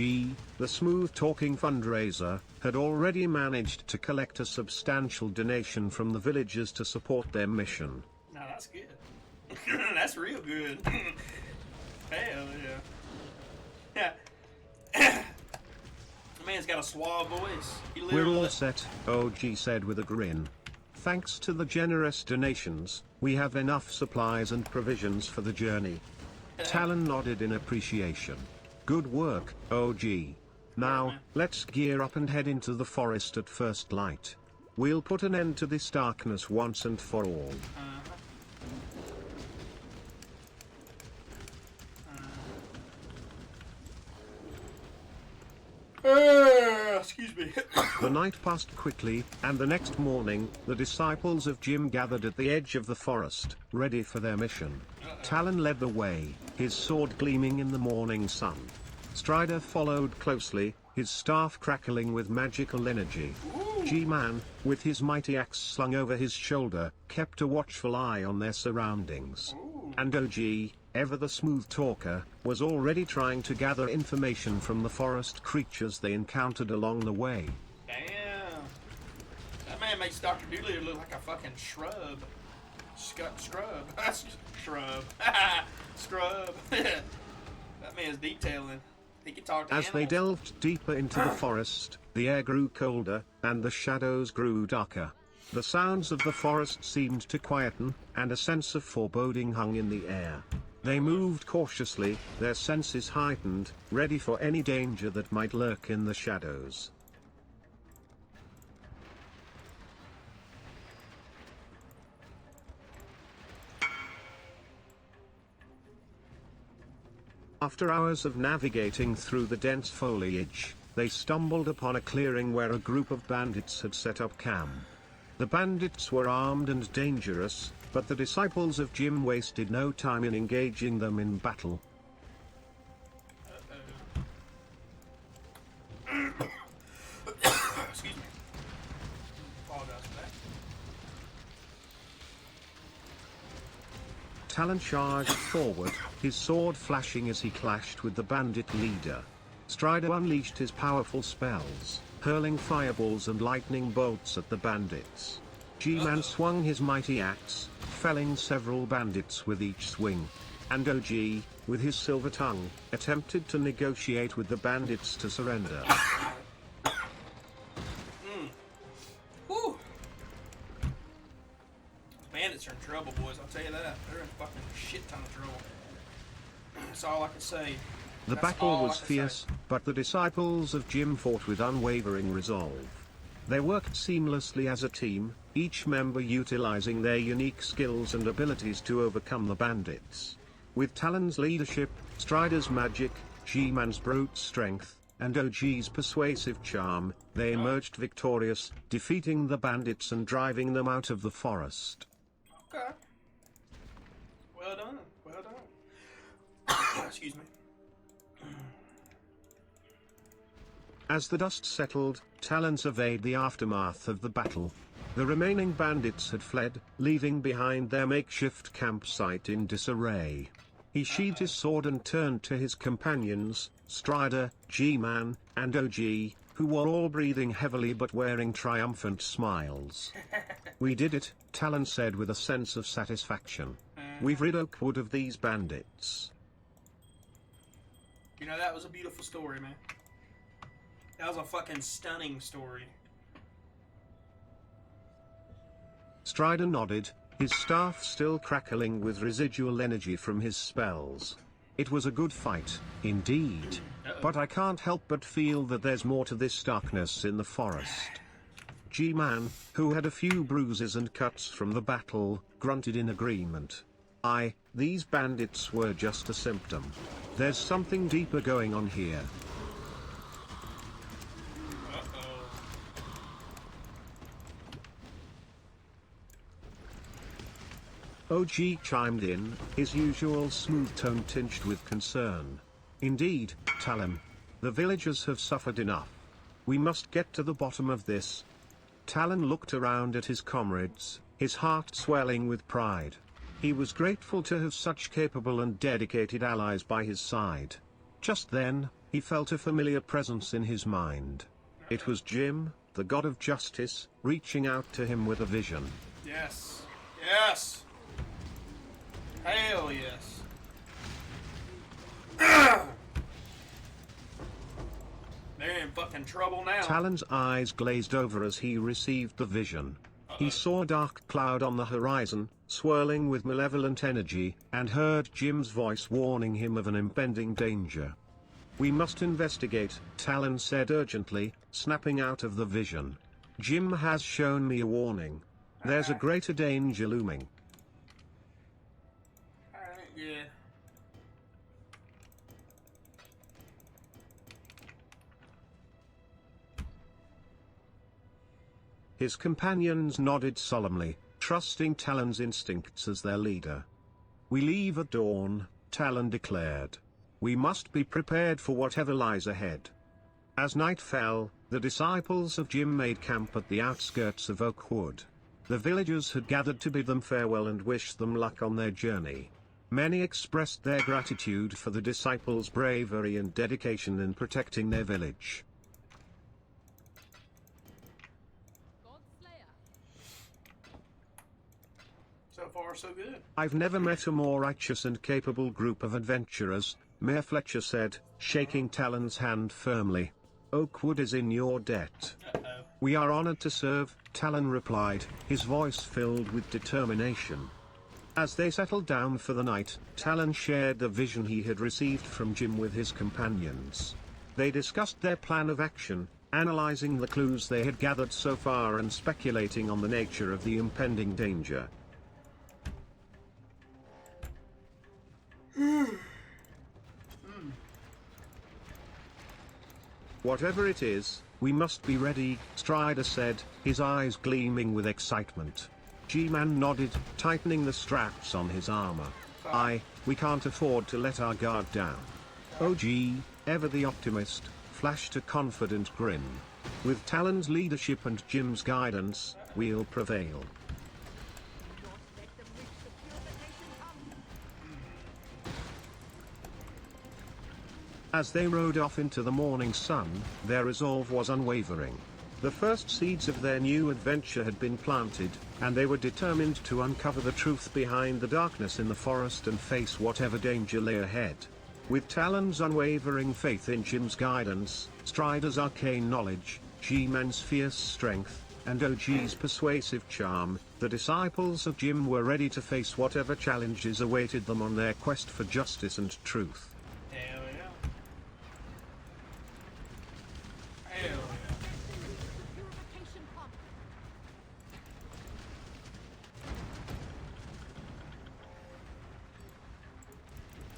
the smooth-talking fundraiser, had already managed to collect a substantial donation from the villagers to support their mission. Now that's good. That's real good. Hell yeah. Yeah. The man's got a suave voice. We're all set, OG said with a grin. Thanks to the generous donations, we have enough supplies and provisions for the journey. Talon nodded in appreciation. Good work, OG. Now, let's gear up and head into the forest at first light. We'll put an end to this darkness once and for all. Excuse me. The night passed quickly, and the next morning, the disciples of Jim gathered at the edge of the forest, ready for their mission. Talon led the way, his sword gleaming in the morning sun. Strider followed closely, his staff crackling with magical energy. G-Man, with his mighty axe slung over his shoulder, kept a watchful eye on their surroundings. And OG, ever the smooth talker, was already trying to gather information from the forest creatures they encountered along the way. Damn. That man makes Dr. Doolittle look like a fucking shrub. Scrub. Shrub. Scrub. That man's detailing. He can talk to As they animals. delved deeper into the forest, the air grew colder, and the shadows grew darker. The sounds of the forest seemed to quieten, and a sense of foreboding hung in the air. They moved cautiously, their senses heightened, ready for any danger that might lurk in the shadows. After hours of navigating through the dense foliage, they stumbled upon a clearing where a group of bandits had set up camp. The bandits were armed and dangerous, but the disciples of Jim wasted no time in engaging them in battle. Excuse me. Apologize for that. Talon charged forward, his sword flashing as he clashed with the bandit leader. Strider unleashed his powerful spells, hurling fireballs and lightning bolts at the bandits. G-Man swung his mighty axe, felling several bandits with each swing. And OG, with his silver tongue, attempted to negotiate with the bandits to surrender. bandits are in trouble, boys. I'll tell you that. They're in fucking shit ton of trouble. That's all I can say. The battle was fierce, but the disciples of Jim fought with unwavering resolve. They worked seamlessly as a team, each member utilizing their unique skills and abilities to overcome the bandits. With Talon's leadership, Strider's magic, G-Man's brute strength, and OG's persuasive charm, they emerged victorious, defeating the bandits and driving them out of the forest. Okay. Well done. Well done. Excuse me. As the dust settled, Talon surveyed the aftermath of the battle. The remaining bandits had fled, leaving behind their makeshift campsite in disarray. He sheathed his sword and turned to his companions, Strider, G-Man, and OG, who were all breathing heavily but wearing triumphant smiles. "We did it," Talon said with a sense of satisfaction. "We've rid Oakwood of these bandits." You know, that was a beautiful story, man. That was a fucking stunning story. Strider nodded, his staff still crackling with residual energy from his spells. "It was a good fight, indeed. But I can't help but feel that there's more to this darkness in the forest." G-Man, who had a few bruises and cuts from the battle, grunted in agreement. These bandits were just a symptom. There's something deeper going on here." OG chimed in, his usual smooth tone tinged with concern. "Indeed, Talon. The villagers have suffered enough. We must get to the bottom of this." Talon looked around at his comrades, his heart swelling with pride. He was grateful to have such capable and dedicated allies by his side. Just then, he felt a familiar presence in his mind. It was Jim, the god of justice, reaching out to him with a vision. Yes. Yes. Hell yes. They're in fucking trouble now. Talon's eyes glazed over as he received the vision. He saw a dark cloud on the horizon, swirling with malevolent energy, and heard Jim's voice warning him of an impending danger. "We must investigate," Talon said urgently, snapping out of the vision. "Jim has shown me a warning. There's a greater danger looming." Yeah. His companions nodded solemnly, trusting Talon's instincts as their leader. "We leave at dawn," Talon declared. "We must be prepared for whatever lies ahead." As night fell, the disciples of Jim made camp at the outskirts of Oakwood. The villagers had gathered to bid them farewell and wish them luck on their journey. Many expressed their gratitude for the disciples' bravery and dedication in protecting their village. So far, so good. "I've never met a more righteous and capable group of adventurers," Mayor Fletcher said, shaking Talon's hand firmly. "Oakwood is in your debt." "We are honored to serve," Talon replied, his voice filled with determination. As they settled down for the night, Talon shared the vision he had received from Jim with his companions. They discussed their plan of action, analyzing the clues they had gathered so far and speculating on the nature of the impending danger. "Whatever it is, we must be ready," Strider said, his eyes gleaming with excitement. G-Man nodded, tightening the straps on his armor. We can't afford to let our guard down." OG, ever the optimist, flashed a confident grin. "With Talon's leadership and Jim's guidance, we'll prevail." As they rode off into the morning sun, their resolve was unwavering. The first seeds of their new adventure had been planted, and they were determined to uncover the truth behind the darkness in the forest and face whatever danger lay ahead. With Talon's unwavering faith in Jim's guidance, Strider's arcane knowledge, G-Man's fierce strength, and OG's persuasive charm, the disciples of Jim were ready to face whatever challenges awaited them on their quest for justice and truth. Hell yeah. Hell yeah. Purification pump.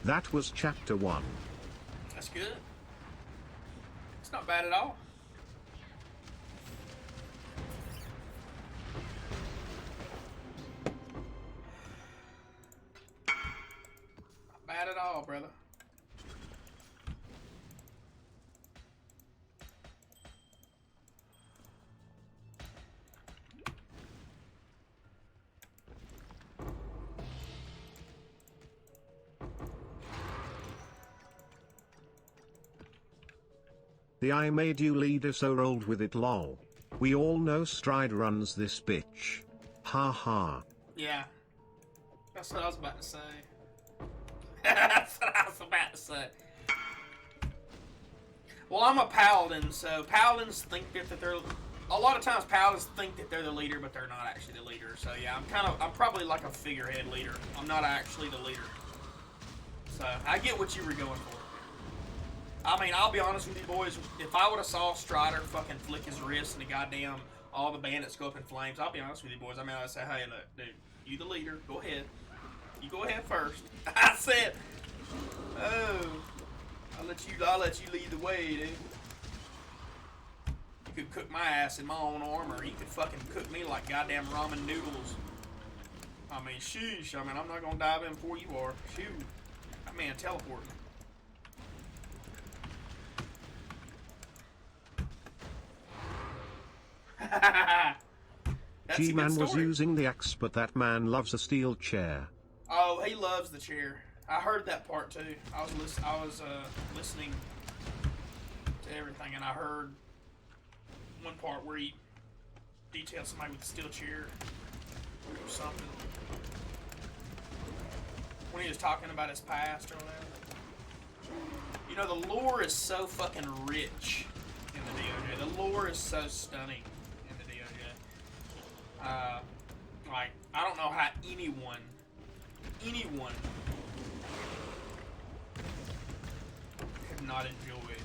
That was chapter 1. That's good. It's not bad at all. Not bad at all, brother. The I made you leader so rolled with it lol. We all know Stride runs this bitch. Ha ha. Yeah. That's what I was about to say. That's what I was about to say. Well, I'm a paladin, so paladins think that they're... A lot of times paladins think that they're the leader, but they're not actually the leader. So yeah, I'm probably like a figurehead leader. I'm not actually the leader. So, I get what you were going for. I mean, I'll be honest with you boys, if I would have saw Strider fucking flick his wrist and the goddamn, all the bandits go up in flames, I'll be honest with you boys, I mean, I'd say, hey, look, dude, you the leader, go ahead. You go ahead first. I said, oh, I'll let you lead the way, dude. You could cook my ass in my own armor. You could fucking cook me like goddamn ramen noodles. I mean, sheesh, I mean, I'm not gonna dive in before you are. Shoot. That man teleporting. G-Man was using the axe, but that man loves a steel chair. Oh, he loves the chair. I heard that part too. I was listening to everything, and I heard one part where he detailed somebody with a steel chair or something. When he was talking about his past or whatever. You know, the lore is so fucking rich in the DOJ. The lore is so stunning in the DOJ. Like, I don't know how anyone could not enjoy it.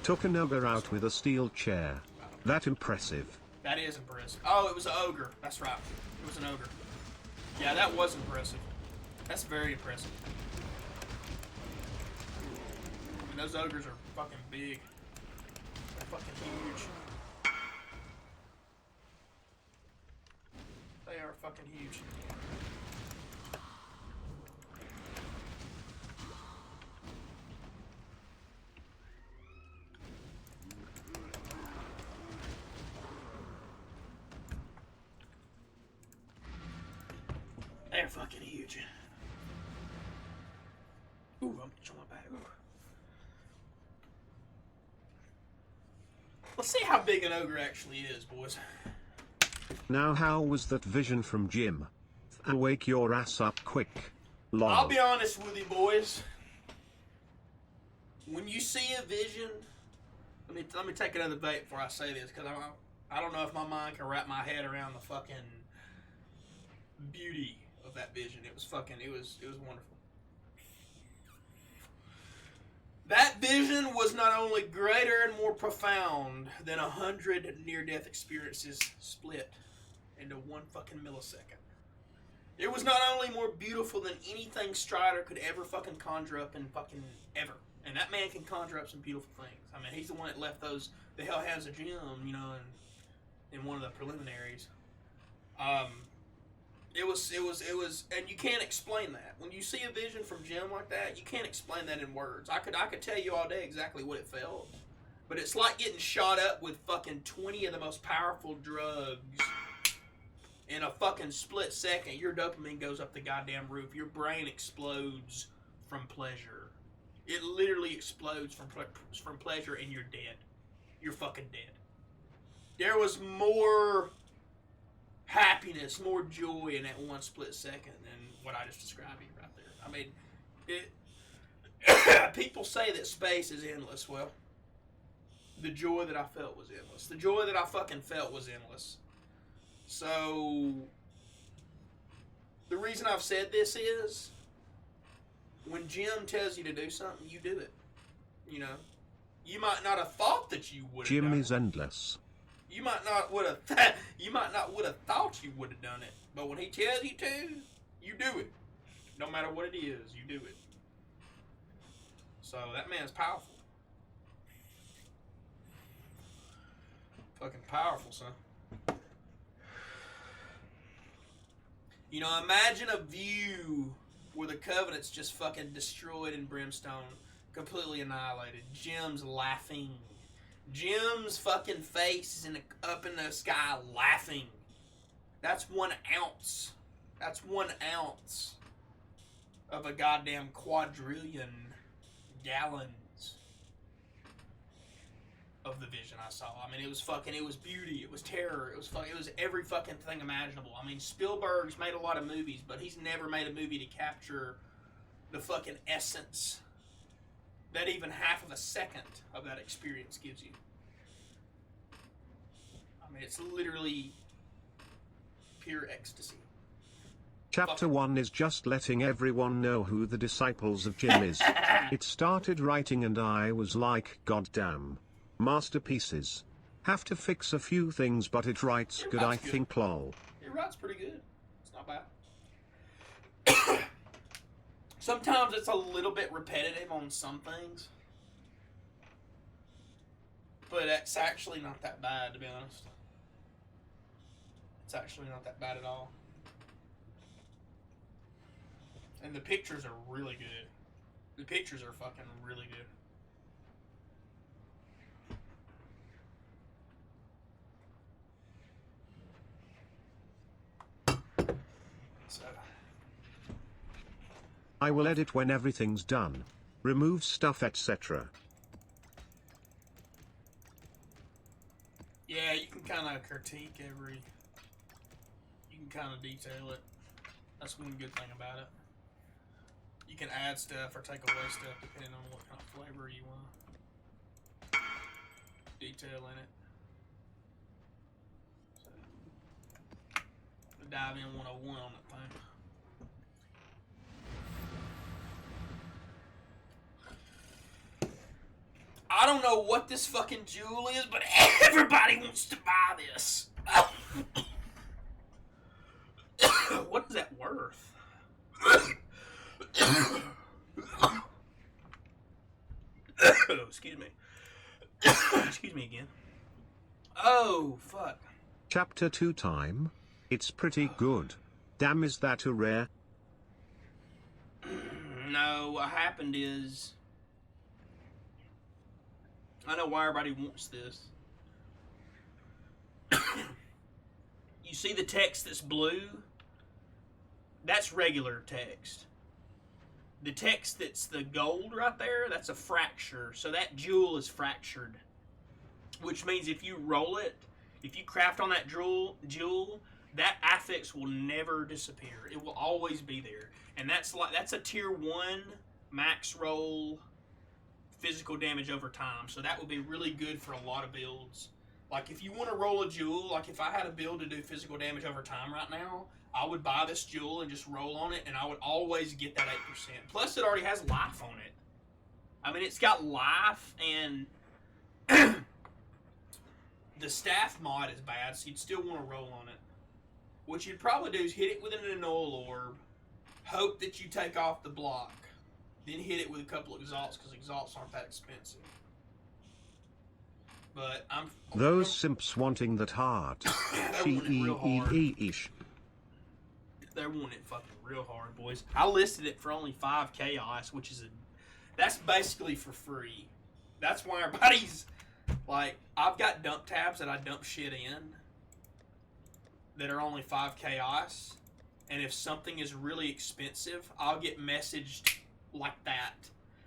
Took an ogre out with a steel chair. That impressive. That is impressive. Oh, it was an ogre. That's right. It was an ogre. Yeah, that was impressive. That's very impressive. I mean, those ogres are fucking big. They're fucking huge. They are fucking huge. They're fucking huge. Ooh, I'm showing my back. Ooh. Let's see how big an ogre actually is, boys. Now how was that vision from Jim? Wake your ass up quick. Lol. I'll be honest with you, boys. When you see a vision, let me take another vape before I say this, because I don't know if my mind can wrap my head around the fucking beauty of that vision. It was wonderful. That vision was not only greater and more profound than 100 near-death experiences split into one fucking millisecond. It was not only more beautiful than anything Strider could ever fucking conjure up in fucking ever. And that man can conjure up some beautiful things. I mean, he's the one that left the Hellhounds of Jim, you know, in one of the preliminaries. It was, and you can't explain that. When you see a vision from Jim like that, you can't explain that in words. I could tell you all day exactly what it felt, but it's like getting shot up with fucking 20 of the most powerful drugs in a fucking split second. Your dopamine goes up the goddamn roof. Your brain explodes from pleasure. It literally explodes from pleasure, and you're dead. You're fucking dead. There was more happiness, more joy in that one split second than what I just described to you right there. I mean, people say that space is endless. Well, the joy that I felt was endless. The joy that I fucking felt was endless. So, the reason I've said this is, when Jim tells you to do something, you do it. You know? You might not have thought that you would have Jim done is it. endless. You might not would have thought you would have done it. But when he tells you to, you do it. No matter what it is, you do it. So, that man's powerful. Fucking powerful, son. You know, imagine a view where the Covenant's just fucking destroyed in brimstone, completely annihilated. Jim's laughing. Jim's fucking face is up in the sky laughing. That's 1 ounce. That's 1 ounce of a goddamn quadrillion gallons of the vision I saw. I mean, it was beauty, it was terror, it was every fucking thing imaginable. I mean, Spielberg's made a lot of movies, but he's never made a movie to capture the fucking essence that even half of a second of that experience gives you. I mean, it's literally pure ecstasy. Chapter 1 is just letting everyone know who the disciples of Jim is. It started writing and I was like, goddamn. Masterpieces. Have to fix a few things but it writes good, I think, lol. It writes pretty good. It's not bad. Sometimes it's a little bit repetitive on some things. But it's actually not that bad, to be honest. It's actually not that bad at all. And the pictures are really good. The pictures are fucking really good. So. I will edit when everything's done. Remove stuff, etc. Yeah, you can kind of critique every... You can kind of detail it. That's one good thing about it. You can add stuff or take away stuff depending on what kind of flavor you want. Detail in it. So, we'll dive in 101 on that thing. I don't know what this fucking jewel is, but everybody wants to buy this. What is that worth? Excuse me. Excuse me again. Oh, fuck. Chapter 2 time. It's pretty good. Damn, is that a rare? No, what happened is... I know why everybody wants this. You see the text that's blue? That's regular text. The text that's the gold right there, that's a fracture. So that jewel is fractured. Which means if you roll it, if you craft on that jewel, that affix will never disappear. It will always be there. And that's a tier 1 max roll physical damage over time. So that would be really good for a lot of builds. Like if you want to roll a jewel, like if I had a build to do physical damage over time right now, I would buy this jewel and just roll on it, and I would always get that 8%. Plus, it already has life on it. I mean, it's got life, and the staff mod is bad, so you'd still want to roll on it. What you'd probably do is hit it with an annual orb, hope that you take off the block, then hit it with a couple of exalts, because exalts aren't that expensive. But Those simps wanting that heart. She-e-e-e-ish. They're wanting it fucking real hard, boys. I listed it for only 5 chaos, which is that's basically for free. That's why everybody's like, I've got dump tabs that I dump shit in that are only 5 chaos, and if something is really expensive, I'll get messaged like that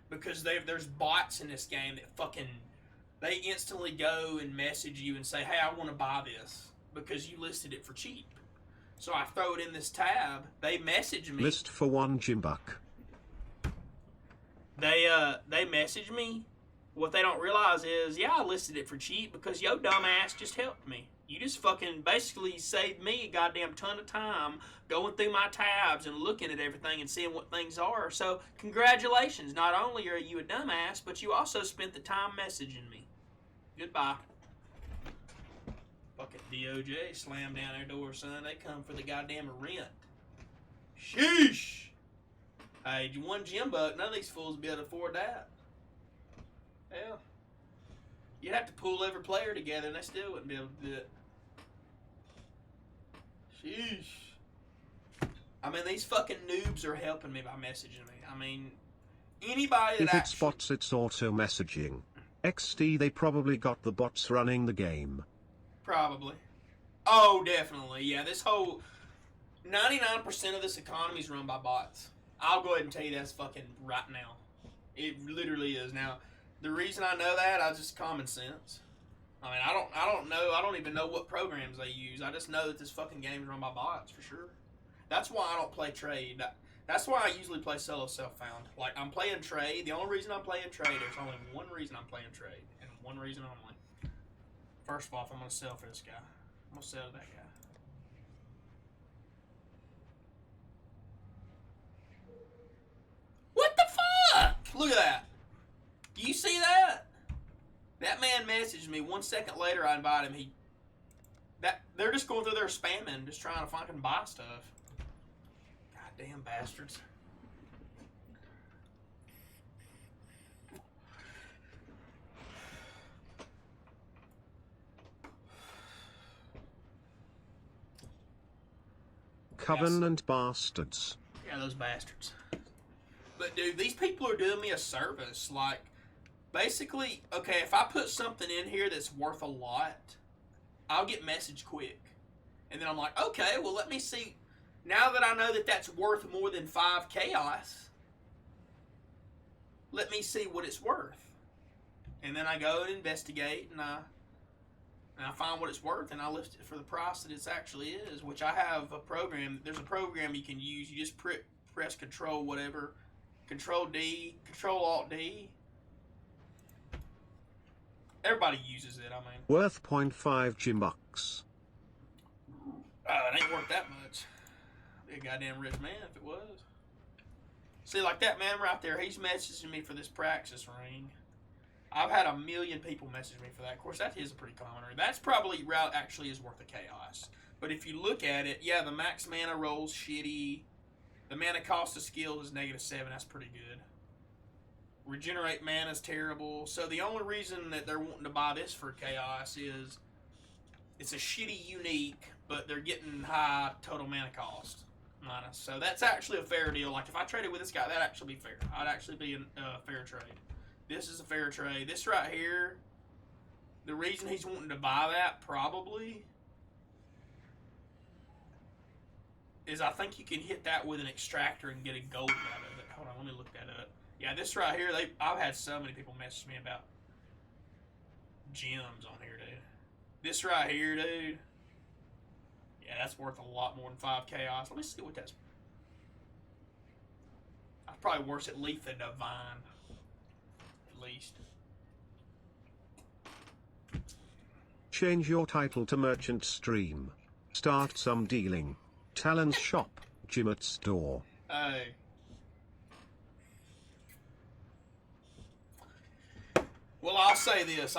because there's bots in this game that fucking they instantly go and message you and say, hey, I want to buy this because you listed it for cheap. So I throw it in this tab. They message me. List for 1 Jimbuck. They message me. What they don't realize is, yeah, I listed it for cheap because yo dumb ass just helped me. You just fucking basically saved me a goddamn ton of time going through my tabs and looking at everything and seeing what things are. So, congratulations. Not only are you a dumbass, but you also spent the time messaging me. Goodbye. Fucking DOJ slam down their door, son. They come for the goddamn rent. Sheesh. Hey, one gym buck, none of these fools would be able to afford that. Hell. You'd have to pull every player together and they still wouldn't be able to do it. Sheesh. I mean, these fucking noobs are helping me by messaging me. I mean, anybody that If it's bots, it's auto messaging. XD, they probably got the bots running the game. Probably. Oh, definitely. Yeah, this whole 99% of this economy is run by bots. I'll go ahead and tell you that's fucking right now. It literally is. Now, the reason I know that, I just common sense. I mean, I don't know. I don't even know what programs they use. I just know that this fucking game is run by bots for sure. That's why I don't play trade. That's why I usually play solo self-found. Like, I'm playing trade. The only reason I'm playing trade, there's only one reason I'm playing trade, and one reason only. First of all, if I'm gonna sell for this guy, I'm gonna sell to that guy. What the fuck? Look at that. Do you see that? That man messaged me 1 second later. I invited him. They're just going through their spamming, just trying to fucking buy stuff. Goddamn bastards. Covenant bastards. Yeah, those bastards. But dude, these people are doing me a service. Like, basically, okay, if I put something in here that's worth a lot, I'll get messaged quick. And then I'm like, okay, well, let me see. Now that I know that that's worth more than 5 chaos, let me see what it's worth. And then I go and investigate, and I find what it's worth, and I list it for the price that it actually is, which I have a program. There's a program you can use. You just press Control whatever. Control D, Control Alt D. Everybody uses it, I mean. Worth 0.5 gym bucks. It ain't worth that much. Be a goddamn rich man if it was. See, like that man right there, he's messaging me for this Praxis ring. I've had 1 million people message me for that. Of course, that is a pretty common ring. That's probably actually is worth a chaos. But if you look at it, yeah, the max mana roll's shitty. The mana cost of skills is -7. That's pretty good. Regenerate mana is terrible. So the only reason that they're wanting to buy this for chaos is it's a shitty unique, but they're getting high total mana cost minus. So that's actually a fair deal. Like if I traded with this guy, that'd actually be fair. I'd actually be a fair trade. This is a fair trade. This right here, the reason he's wanting to buy that probably is I think you can hit that with an extractor and get a gold out of it. Hold on, let me look that up. Yeah, this right here, I've had so many people message me about gems on here, dude. This right here, dude. Yeah, that's worth a lot more than 5 chaos. Let me see what that's. That's probably worse at least than Divine. At least. Change your title to Merchant Stream. Start some dealing. Talon's shop, Jimmet store. Hey. Well, I'll say this.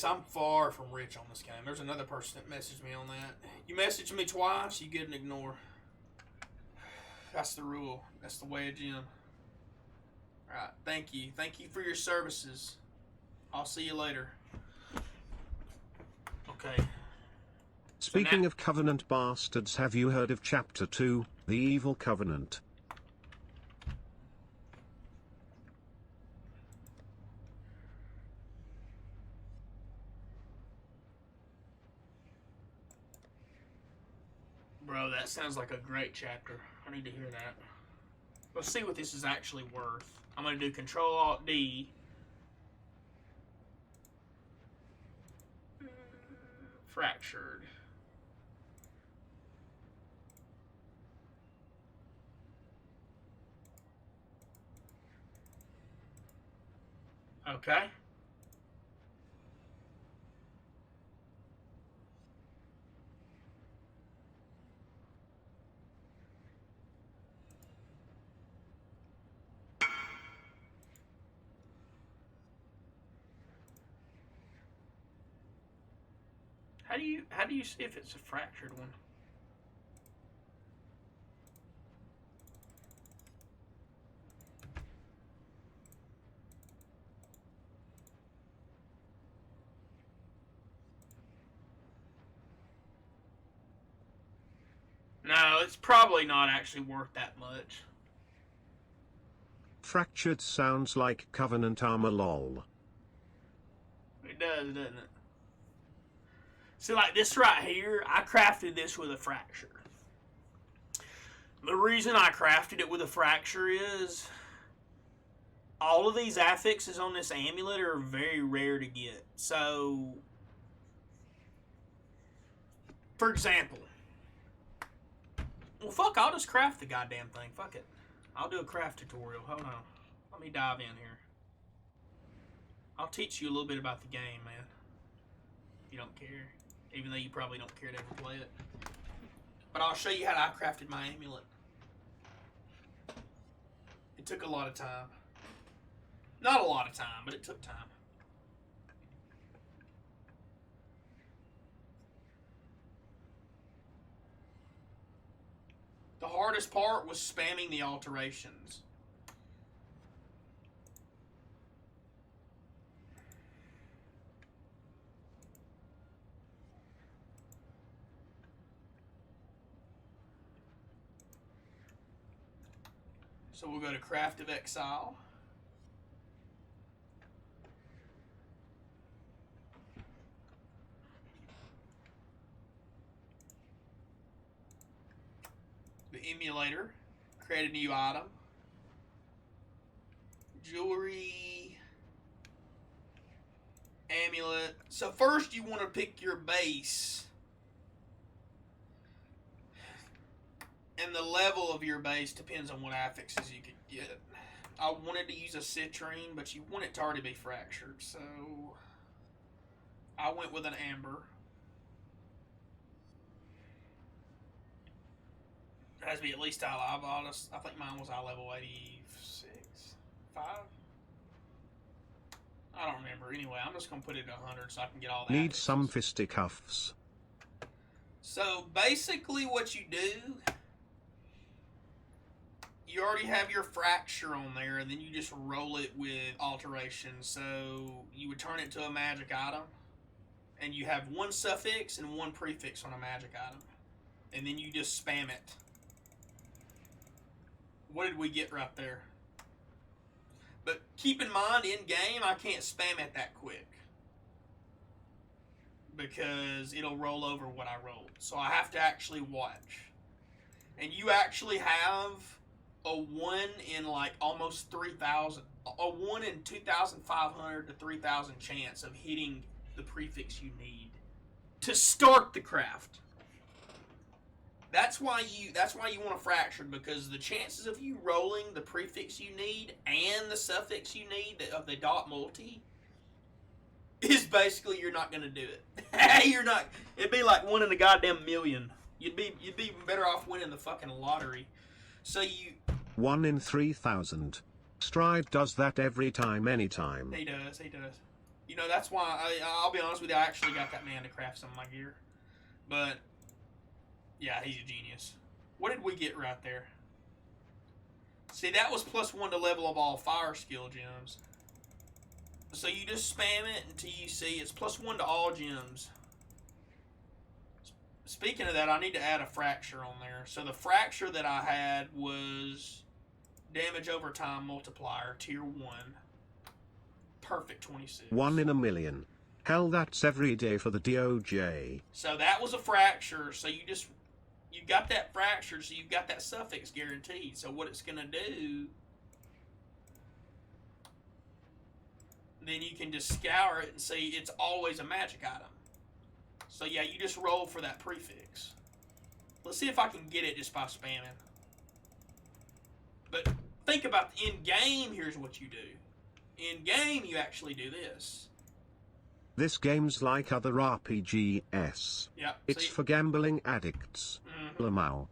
I'm far from rich on this game. There's another person that messaged me on that. You message me twice, you get an ignore. That's the rule. That's the way of Jim. Alright, thank you. Thank you for your services. I'll see you later. Okay. Speaking of Covenant bastards, have you heard of Chapter 2, The Evil Covenant? Bro, that sounds like a great chapter. I need to hear that. Let's see what this is actually worth. I'm going to do Control-Alt-D. Fractured. Okay. How do you see if it's a fractured one? No, it's probably not actually worth that much. Fractured sounds like Covenant armor lol. It does, doesn't it? See, like this right here, I crafted this with a fracture. The reason I crafted it with a fracture is all of these affixes on this amulet are very rare to get. So, for example, well, fuck, I'll just craft the goddamn thing. Fuck it. I'll do a craft tutorial. Hold on. Let me dive in here. I'll teach you a little bit about the game, man. If you don't care. Even though you probably don't care to ever play it. But I'll show you how I crafted my amulet. It took a lot of time. Not a lot of time, but it took time. The hardest part was spamming the alterations. So we'll go to Craft of Exile. The emulator. Create a new item. Jewelry. Amulet. So first you want to pick your base. And the level of your base depends on what affixes you could get. I wanted to use a citrine, but you want it to already be fractured, so I went with an amber. It has to be at least I think mine was eye level 86, 5. I don't remember. Anyway, I'm just gonna put it at 100 so I can get all that. Need some fisticuffs. So basically, what you do. You already have your fracture on there, and then you just roll it with alterations. So you would turn it to a magic item, and you have one suffix and one prefix on a magic item. And then you just spam it. What did we get right there? But keep in mind, in game, I can't spam it that quick. Because it'll roll over what I rolled. So I have to actually watch. And you actually have a 1 in like almost 3,000, a 1 in 2,500 to 3,000 chance of hitting the prefix you need to start the craft. That's why you want a fractured, because the chances of you rolling the prefix you need and the suffix you need of the dot multi is basically you're not going to do it. You're not. It'd be like 1 in a goddamn million. You'd be better off winning the fucking lottery. So you. 1 in 3,000. Stride does that every time, anytime. He does. You know, that's why, I'll be honest with you, I actually got that man to craft some of my gear. But, yeah, he's a genius. What did we get right there? See, that was +1 to level of all fire skill gems. So you just spam it until you see it's +1 to all gems. Speaking of that, I need to add a fracture on there. So the fracture that I had was damage over time multiplier, tier 1. Perfect 26. 1 in a million. Hell, that's every day for the DOJ. So that was a fracture. So you got that fracture, so you've got that suffix guaranteed. So what it's going to do, then you can just scour it and see it's always a magic item. So yeah, you just roll for that prefix. Let's see if I can get it just by spamming. But think about in-game, here's what you do. In-game, you actually do this. This game's like other RPGs. Yeah. It's see? for gambling addicts. Lamau.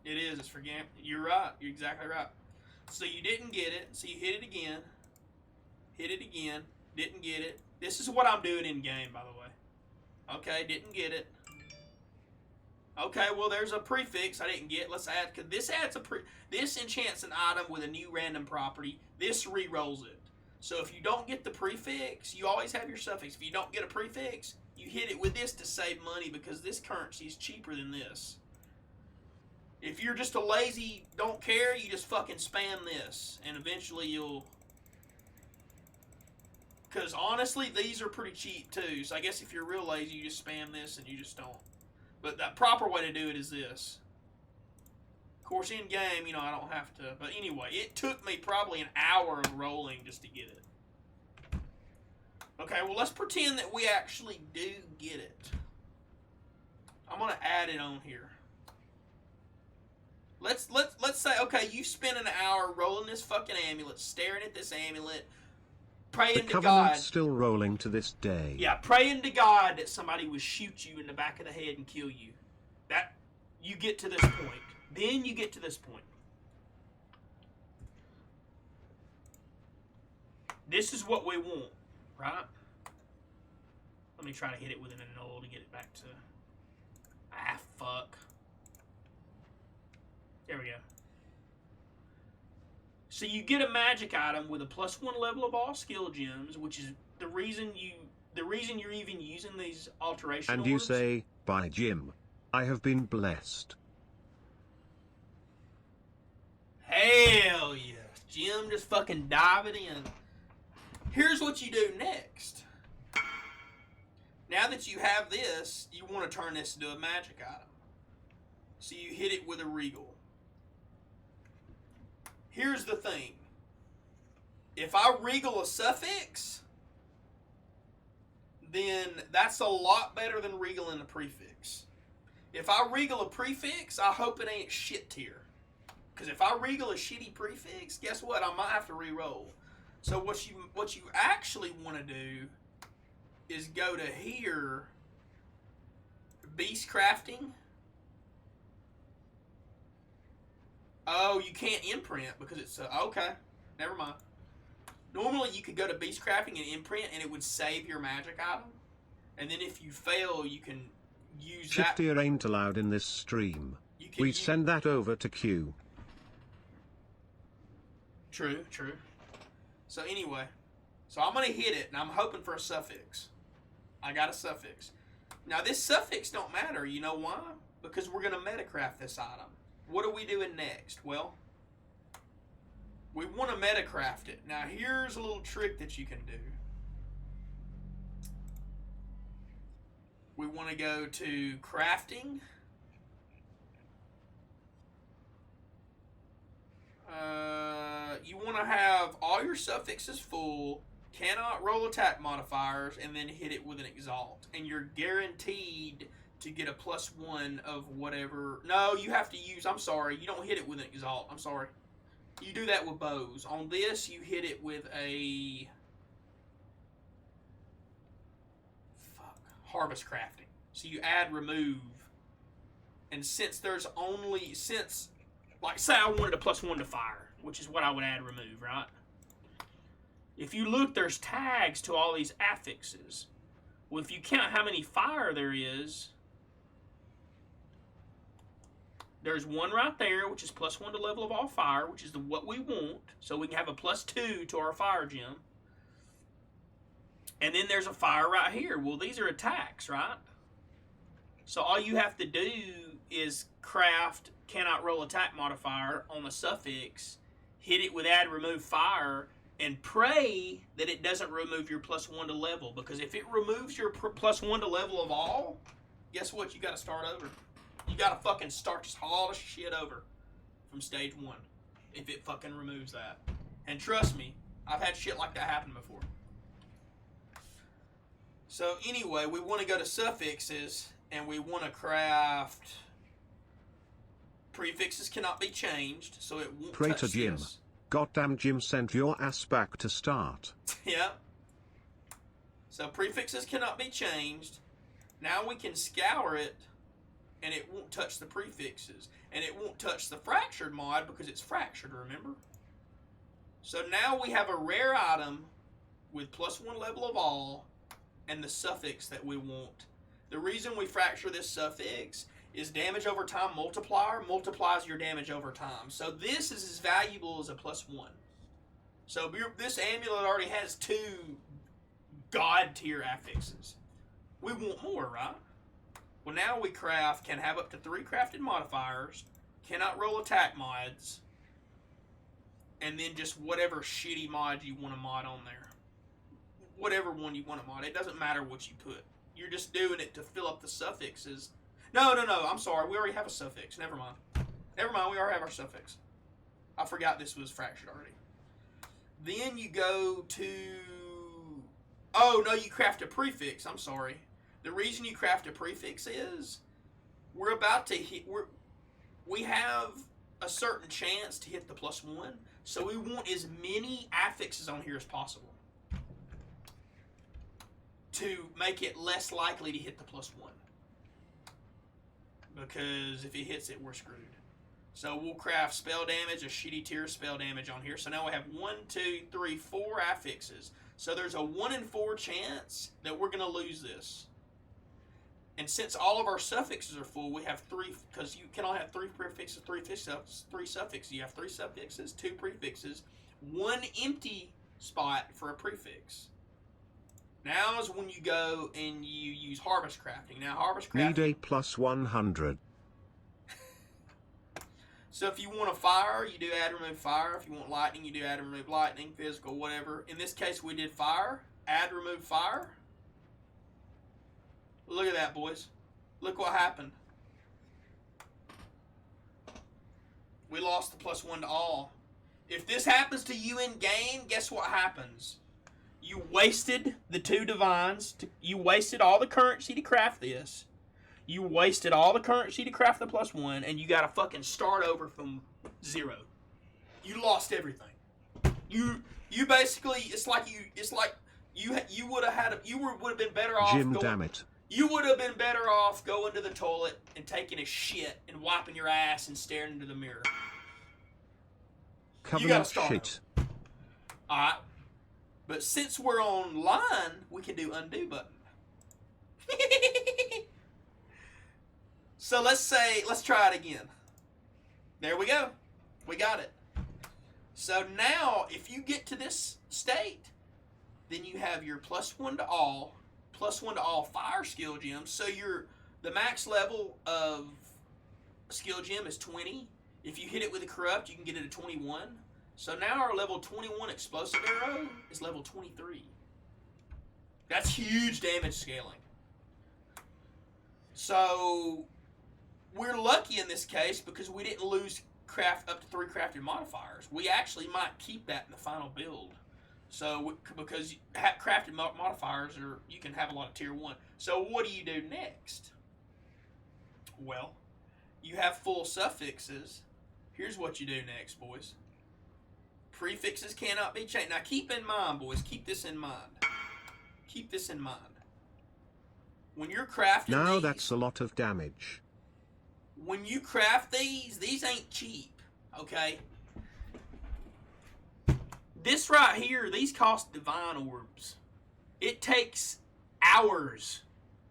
It is. It's for gambling. You're right. You're exactly right. So you didn't get it. So you hit it again. Hit it again. Didn't get it. This is what I'm doing in-game, by the way. Okay, didn't get it. Okay, well, there's a prefix I didn't get. Let's add, because this adds this enchants an item with a new random property. This re-rolls it. So if you don't get the prefix, you always have your suffix. If you don't get a prefix, you hit it with this to save money because this currency is cheaper than this. If you're just a lazy, don't care, you just fucking spam this. And eventually you'll... Because honestly, these are pretty cheap too. So I guess if you're real lazy, you just spam this and you just don't. But the proper way to do it is this. Of course, in game, you know, I don't have to. But anyway, it took me probably an hour of rolling just to get it. Okay, well, let's pretend that we actually do get it. I'm gonna add it on here. Let's say, okay, you spent an hour rolling this fucking amulet, staring at this amulet, praying The to Covenant's God. still rolling to this day. Yeah, praying to God that somebody would shoot you in the back of the head and kill you. That, you get to this point. Then you get to this point. This is what we want, right? Let me try to hit it with an annul to get it back to... Ah, fuck. There we go. So you get a magic item with a +1 level of all skill gems, which is the reason you're even using these alteration And you orbs. say, by Jim, I have been blessed. Hell yeah. Jim just fucking dive it in. Here's what you do next. Now that you have this, you want to turn this into a magic item. So you hit it with a regal. Here's the thing. If I regal a suffix, then that's a lot better than regaling a prefix. If I regal a prefix, I hope it ain't shit tier. Because if I regal a shitty prefix, guess what? I might have to re-roll. So what you actually want to do is go to here, beast crafting. Oh, you can't imprint because it's okay. Never mind. Normally you could go to beast crafting and imprint, and it would save your magic item. And then if you fail, you can use that. Shiftier ain't allowed in this stream. We send that over to Q. True, true. So anyway, so I'm gonna hit it, and I'm hoping for a suffix. I got a suffix. Now this suffix don't matter. You know why? Because we're gonna metacraft this item. What are we doing next? Well, we want to metacraft it. Now here's a little trick that you can do. We want to go to crafting. You want to have all your suffixes full, cannot roll attack modifiers, and then hit it with an exalt. And you're guaranteed to get a +1 of whatever. No, you have to use, I'm sorry, you don't hit it with an exalt. I'm sorry. You do that with bows. On this, you hit it with a... harvest crafting. So you add remove. And since there's only... like, say I wanted a +1 to fire, which is what I would add remove, right? If you look, there's tags to all these affixes. Well, if you count how many fire there is, there's one right there, which is +1 to level of all fire, which is what we want. So we can have a +2 to our fire gem. And then there's a fire right here. Well, these are attacks, right? So all you have to do is craft cannot roll attack modifier on the suffix, hit it with add remove fire, and pray that it doesn't remove your +1 to level. Because if it removes your +1 to level of all, guess what? You got to start over. You got to fucking start just all the shit over from stage 1 if it fucking removes that. And trust me, I've had shit like that happen before. So anyway, we want to go to suffixes, and we want to craft... Prefixes cannot be changed, so it won't Pray touch to Jim. this. Goddamn Jim sent your ass back to start. Yeah. So prefixes cannot be changed. Now we can scour it, and it won't touch the prefixes. And it won't touch the fractured mod because it's fractured, remember? So now we have a rare item with +1 level of all, and the suffix that we want. The reason we fracture this suffix is damage over time multiplier multiplies your damage over time. So this is as valuable as a +1. So this amulet already has 2 god tier affixes. We want more, right? Well, now we can have up to 3 crafted modifiers, cannot roll attack mods, and then just whatever shitty mod you want to mod on there. Whatever one you want to mod. It doesn't matter what you put. You're just doing it to fill up the suffixes. No, I'm sorry. We already have a suffix. Never mind. We already have our suffix. I forgot this was fractured already. Then you go to... Oh, no, you craft a prefix. I'm sorry. The reason you craft a prefix is we're about to hit... We have a certain chance to hit the +1, so we want as many affixes on here as possible to make it less likely to hit the +1. Because if it hits it, we're screwed. So we'll craft spell damage, a shitty tier spell damage on here. So now we have 1, 2, 3, 4 affixes. So there's a 1 in 4 chance that we're going to lose this. And since all of our suffixes are full, we have 3, because you can only have 3 prefixes, 3 suffixes. You have 3 suffixes, 2 prefixes, 1 empty spot for a prefix. Now is when you go and you use harvest crafting. Now harvest crafting... Need a +100. So if you want a fire, you do add remove fire. If you want lightning, you do add remove lightning, physical, whatever. In this case, we did fire. Add remove fire. Look at that, boys. Look what happened. We lost the +1 to all. If this happens to you in game, guess what happens? You wasted the 2 divines. You wasted all the currency to craft this. You wasted all the currency to craft the +1, and you got to fucking start over from 0. You lost everything. You basically, it's like you would have been better off. Jim, damn it. You would have been better off going to the toilet and taking a shit and wiping your ass and staring into the mirror. Covenant shit. Alright. But since we're online, we can do undo button. So let's try it again. There we go. We got it. So now, if you get to this state, then you have your +1 to all fire skill gems. So the max level of skill gem is 20. If you hit it with a corrupt, you can get it to 21. So now our level 21 explosive arrow is level 23. That's huge damage scaling. So we're lucky in this case because we didn't lose up to 3 crafted modifiers. We actually might keep that in the final build. So because crafted modifiers you can have a lot of tier 1. So what do you do next? Well, you have full suffixes. Here's what you do next, boys. Prefixes cannot be changed. Now keep in mind, boys, keep this in mind. Keep this in mind. When you're crafting now these, that's a lot of damage. When you craft these ain't cheap, okay? This right here, these cost divine orbs. It takes hours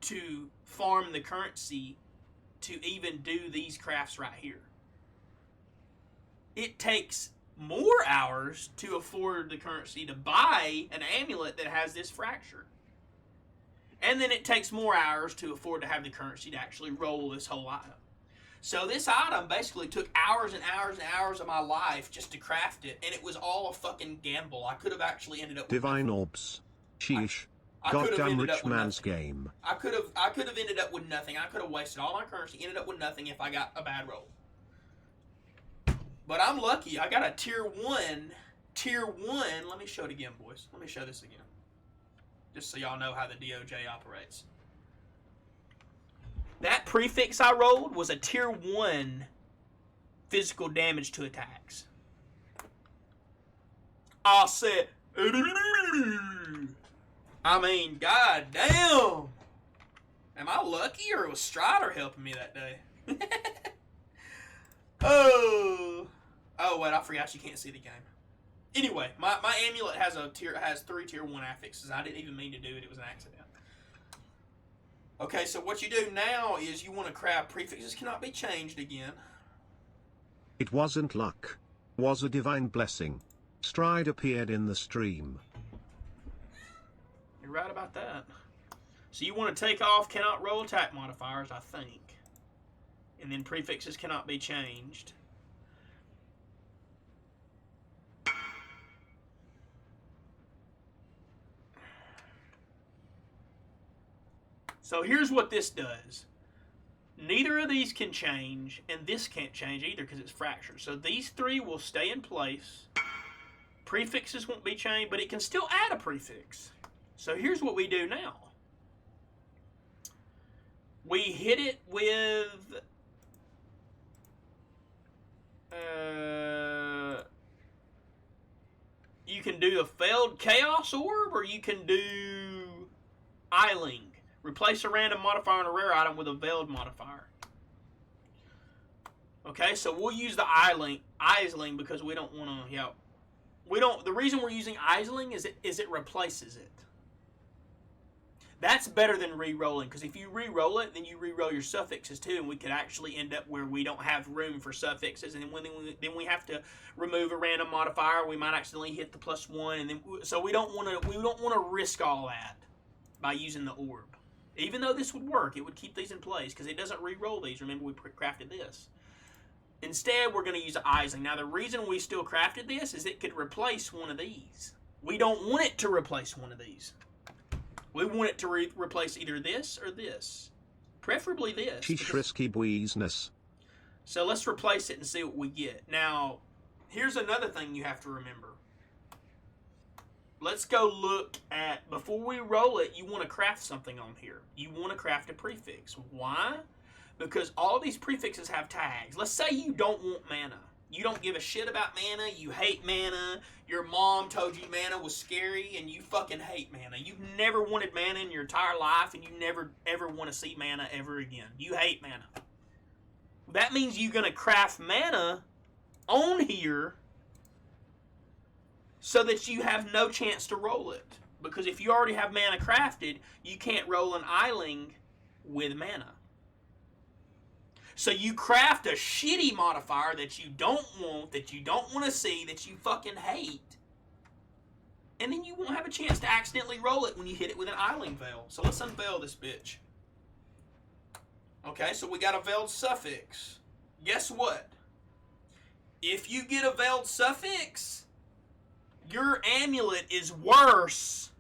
to farm the currency to even do these crafts right here. It takes more hours to afford the currency to buy an amulet that has this fracture. And then it takes more hours to afford to have the currency to actually roll this whole item. So this item basically took hours and hours and hours of my life just to craft it, and it was all a fucking gamble. I could have actually ended up with divine nothing. orbs. Sheesh. I could have Goddamn ended rich up with man's nothing. game. I could have ended up with nothing. I could have wasted all my currency, ended up with nothing if I got a bad roll. But I'm lucky. I got a tier 1. Tier 1. Let me show it again, boys. Let me show this again. Just so y'all know how the DOJ operates. That prefix I rolled was a tier 1 physical damage to attacks. I said, I mean, god damn. Am I lucky or was Strider helping me that day? Oh, wait, I forgot you can't see the game. Anyway, my amulet has 3 tier 1 affixes. I didn't even mean to do it. It was an accident. Okay, so what you do now is you want to craft prefixes cannot be changed again. It wasn't luck. Was a divine blessing. Stride appeared in the stream. You're right about that. So you want to take off cannot roll attack modifiers, I think. And then prefixes cannot be changed. So here's what this does. Neither of these can change, and this can't change either because it's fractured. So these three will stay in place. Prefixes won't be changed, but it can still add a prefix. So here's what we do now. We hit it with... you can do a failed Chaos Orb, or you can do Eiling. Replace a random modifier on a rare item with a veiled modifier. Okay, so we'll use the Eiling because we don't want to, the reason we're using Eiling is it replaces it. That's better than re-rolling, because if you re-roll it, then you re-roll your suffixes too, and we could actually end up where we don't have room for suffixes, and then we have to remove a random modifier. We might accidentally hit the +1, and then so we don't want to risk all that by using the orb. Even though this would work, it would keep these in place because it doesn't re-roll these. Remember, we crafted this. Instead, we're going to use Eiling. Now, the reason we still crafted this is it could replace one of these. We don't want it to replace one of these. We want it to replace either this or this. Preferably this. Risky business. So let's replace it and see what we get. Now, here's another thing you have to remember. Let's go look at, before we roll it, you want to craft something on here. You want to craft a prefix. Why? Because all these prefixes have tags. Let's say you don't want mana. You don't give a shit about mana. You hate mana. Your mom told you mana was scary, and you fucking hate mana. You've never wanted mana in your entire life, and you never, ever want to see mana ever again. You hate mana. That means you're going to craft mana on here so that you have no chance to roll it. Because if you already have mana crafted, you can't roll an Eiling with mana. So you craft a shitty modifier that you don't want to see, that you fucking hate. And then you won't have a chance to accidentally roll it when you hit it with an Eiling veil. So let's unveil this bitch. Okay, so we got a veiled suffix. Guess what? If you get a veiled suffix, your amulet is worse.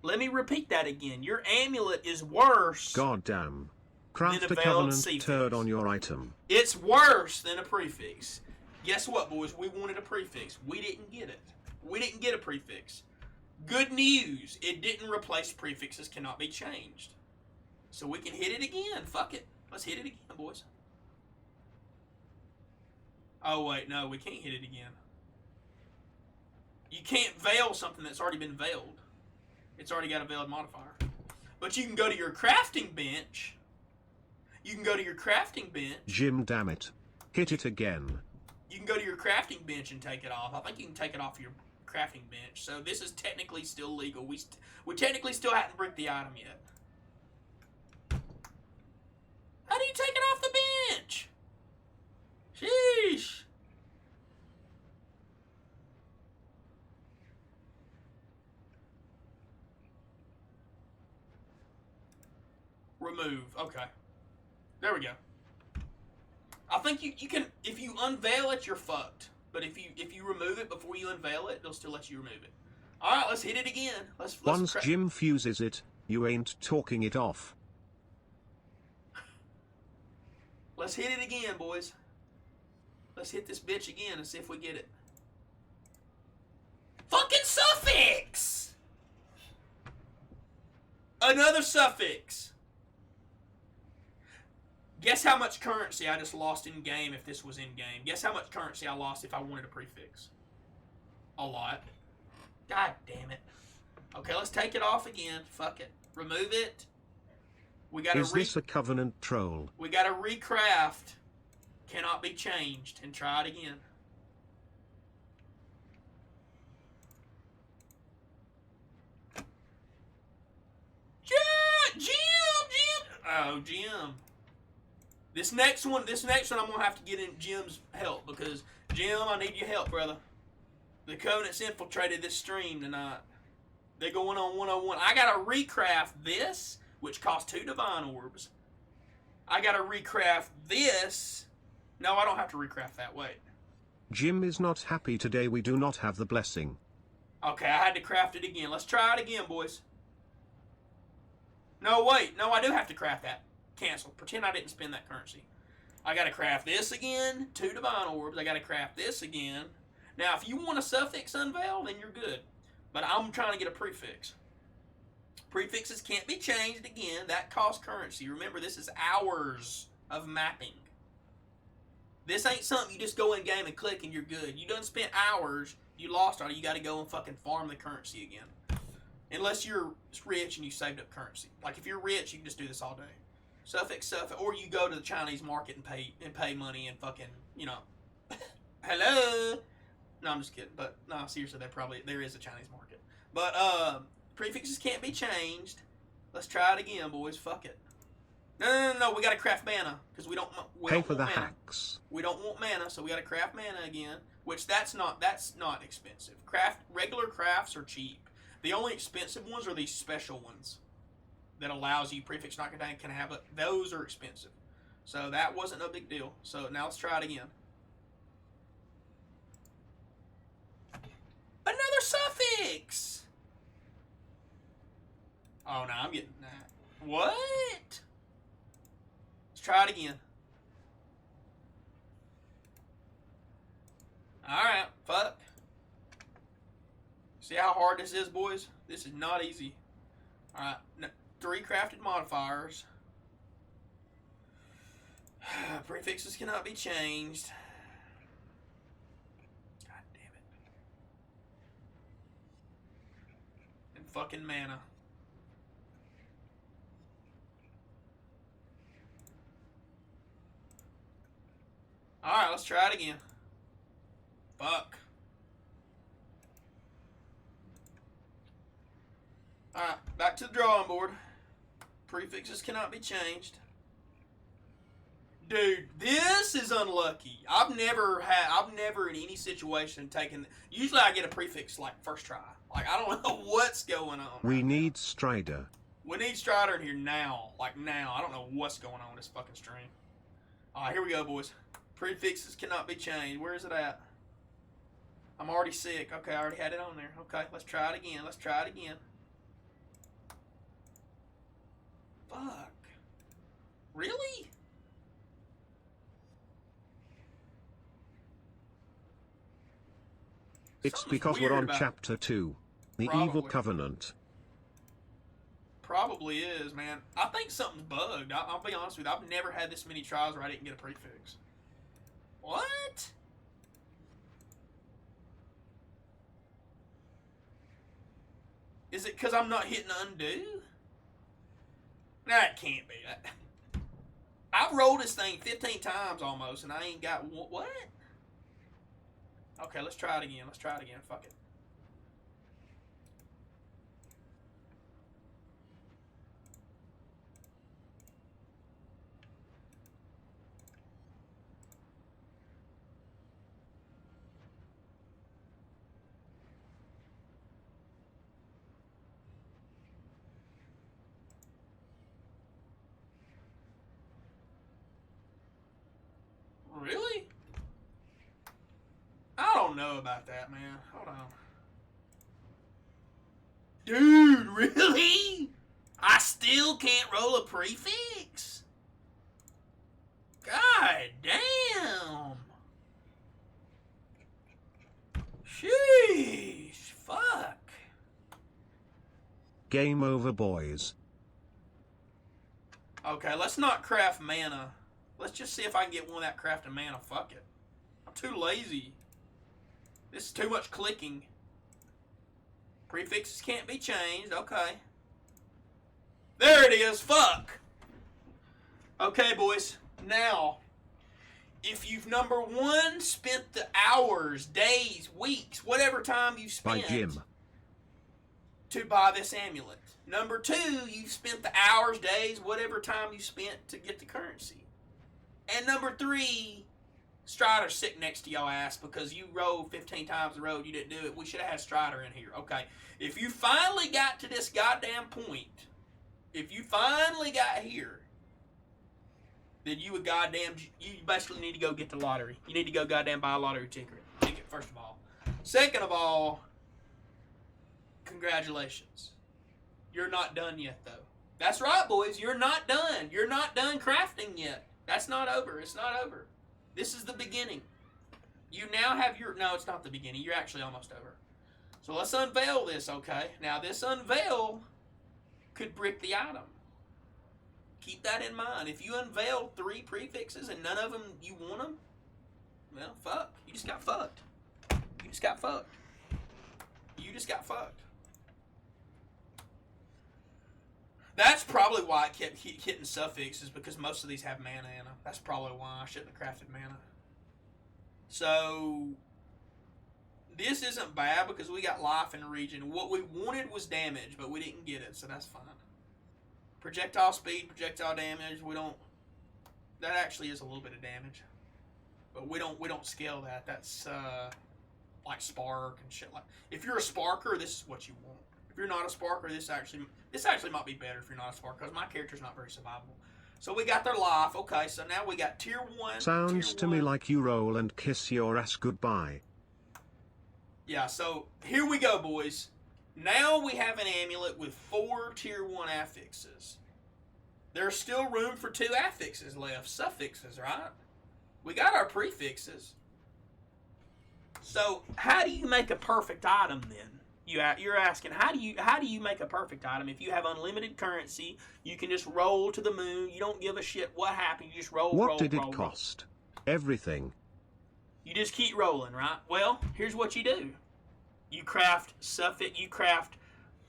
Let me repeat that again. Your amulet is worse. Goddamn. Craft a covenant turd on your item. It's worse than a prefix. Guess what, boys? We wanted a prefix. We didn't get it. We didn't get a prefix. Good news. It didn't replace prefixes cannot be changed. So we can hit it again. Fuck it. Let's hit it again, boys. Oh, wait. No, we can't hit it again. You can't veil something that's already been veiled. It's already got a veiled modifier. But you can go to your crafting bench. You can go to your crafting bench. Jim, damn it. Hit it again. You can go to your crafting bench and take it off. I think you can take it off your crafting bench. So this is technically still legal. We technically still haven't bricked the item yet. How do you take it off the bench? Sheesh. Remove. Okay. There we go. I think you can, if you unveil it, you're fucked. But if you remove it before you unveil it, they'll still let you remove it. All right, let's hit it again. Let's Once Jim fuses it, you ain't talking it off. Let's hit it again, boys. Let's hit this bitch again and see if we get it. Fucking suffix! Another suffix. Guess how much currency I just lost in game if this was in game. Guess how much currency I lost if I wanted a prefix. A lot. God damn it. Okay, let's take it off again. Fuck it. Remove it. We gotta Is this a covenant troll? We gotta recraft. Cannot be changed. And try it again. Yeah, Oh, Jim. This next one, I'm gonna have to get in Jim's help because Jim, I need your help, brother. The Covenant's infiltrated this stream tonight. They're going on 101. I gotta recraft this, which costs 2 divine orbs. I gotta recraft this. No, I don't have to recraft that. Wait. Jim is not happy today. We do not have the blessing. Okay, I had to craft it again. Let's try it again, boys. No, wait. No, I do have to craft that. Cancel. Pretend I didn't spend that currency. I gotta craft this again. 2 divine orbs. I gotta craft this again. Now, if you want a suffix unveil, then you're good. But I'm trying to get a prefix. Prefixes can't be changed again. That costs currency. Remember, this is hours of mapping. This ain't something you just go in game and click and you're good. You done spent hours, you lost all, you gotta go and fucking farm the currency again. Unless you're rich and you saved up currency. Like if you're rich, you can just do this all day. Suffix, or you go to the Chinese market and pay money and fucking, you know. Hello. No, I'm just kidding. But no, seriously, there is a Chinese market. But prefixes can't be changed. Let's try it again, boys. Fuck it. No. We gotta craft mana because we don't Pay for the mana. hacks. We don't want mana, so we gotta craft mana again. Which that's not expensive. Regular crafts are cheap. The only expensive ones are these special ones that allows you prefix not contained can have it. Those are expensive. So that wasn't no big deal. So now let's try it again. Another suffix. Oh no, I'm getting that. What? Let's try it again. Alright, fuck. See how hard this is, boys? This is not easy. Alright, 3 crafted modifiers. Prefixes cannot be changed. God damn it. And fucking mana. Alright, let's try it again. Fuck. Alright, back to the drawing board. Prefixes cannot be changed. Dude, this is unlucky. I've never in any situation taken. Usually I get a prefix like first try. Like I don't know what's going on. We need Strider. We need Strider in here now. Like now. I don't know what's going on with this fucking stream. Alright, here we go, boys. Prefixes cannot be changed. Where is it at? I'm already sick. Okay, I already had it on there. Okay, let's try it again. Let's try it again. Fuck. Really? It's Something's because weird we're on about chapter 2. The Probably. Evil Covenant. Probably is, man. I think something's bugged. I'll be honest with you. I've never had this many tries where I didn't get a prefix. What? Is it because I'm not hitting undo? That can't be. I've rolled this thing 15 times almost, and I ain't got what? Okay, let's try it again. Let's try it again. Fuck it. Really? I don't know about that, man. Hold on. Dude, really? I still can't roll a prefix? God damn. Sheesh. Fuck. Game over, boys. Okay, let's not craft mana. Let's just see if I can get one of that crafting mana. Fuck it. I'm too lazy. This is too much clicking. Prefixes can't be changed. Okay. There it is. Fuck. Okay, boys. Now, if you've number 1 spent the hours, days, weeks, whatever time you've By spent. Jim. to buy this amulet. Number 2, you've spent the hours, days, whatever time you spent to get the currency. And number 3, Strider's sitting next to your ass because you rolled 15 times the road, you didn't do it. We should have had Strider in here. Okay, if you finally got to this goddamn point, if you finally got here, then you basically need to go get the lottery. You need to go goddamn buy a lottery ticket, first of all. Second of all, congratulations. You're not done yet, though. That's right, boys. You're not done. You're not done crafting yet. That's not over. It's not over. This is the beginning. You now have your... No, it's not the beginning. You're actually almost over. So let's unveil this, okay? Now, this unveil could brick the item. Keep that in mind. If you unveil 3 prefixes and none of them you want them, well, fuck. You just got fucked. You just got fucked. You just got fucked. That's probably why I kept hitting suffixes, because most of these have mana in them. That's probably why I shouldn't have crafted mana. So, this isn't bad because we got life in the region. What we wanted was damage, but we didn't get it, so that's fine. Projectile speed, projectile damage, we don't... That actually is a little bit of damage. But we don't scale that. That's, like spark and shit like... If you're a sparker, this is what you want. If you're not a sparker, this actually might be better if you're not a sparker, because my character's not very survivable. So we got their life. Okay, so now we got tier 1. Sounds to me like you roll and kiss your ass goodbye. Yeah, so here we go, boys. Now we have an amulet with 4 tier 1 affixes. There's still room for 2 affixes left, suffixes, right? We got our prefixes. So how do you make a perfect item then? You're asking, how do you make a perfect item? If you have unlimited currency, you can just roll to the moon. You don't give a shit what happened. You just roll, What did it cost? Everything. You just keep rolling, right? Well, here's what you do. You craft suffix. You craft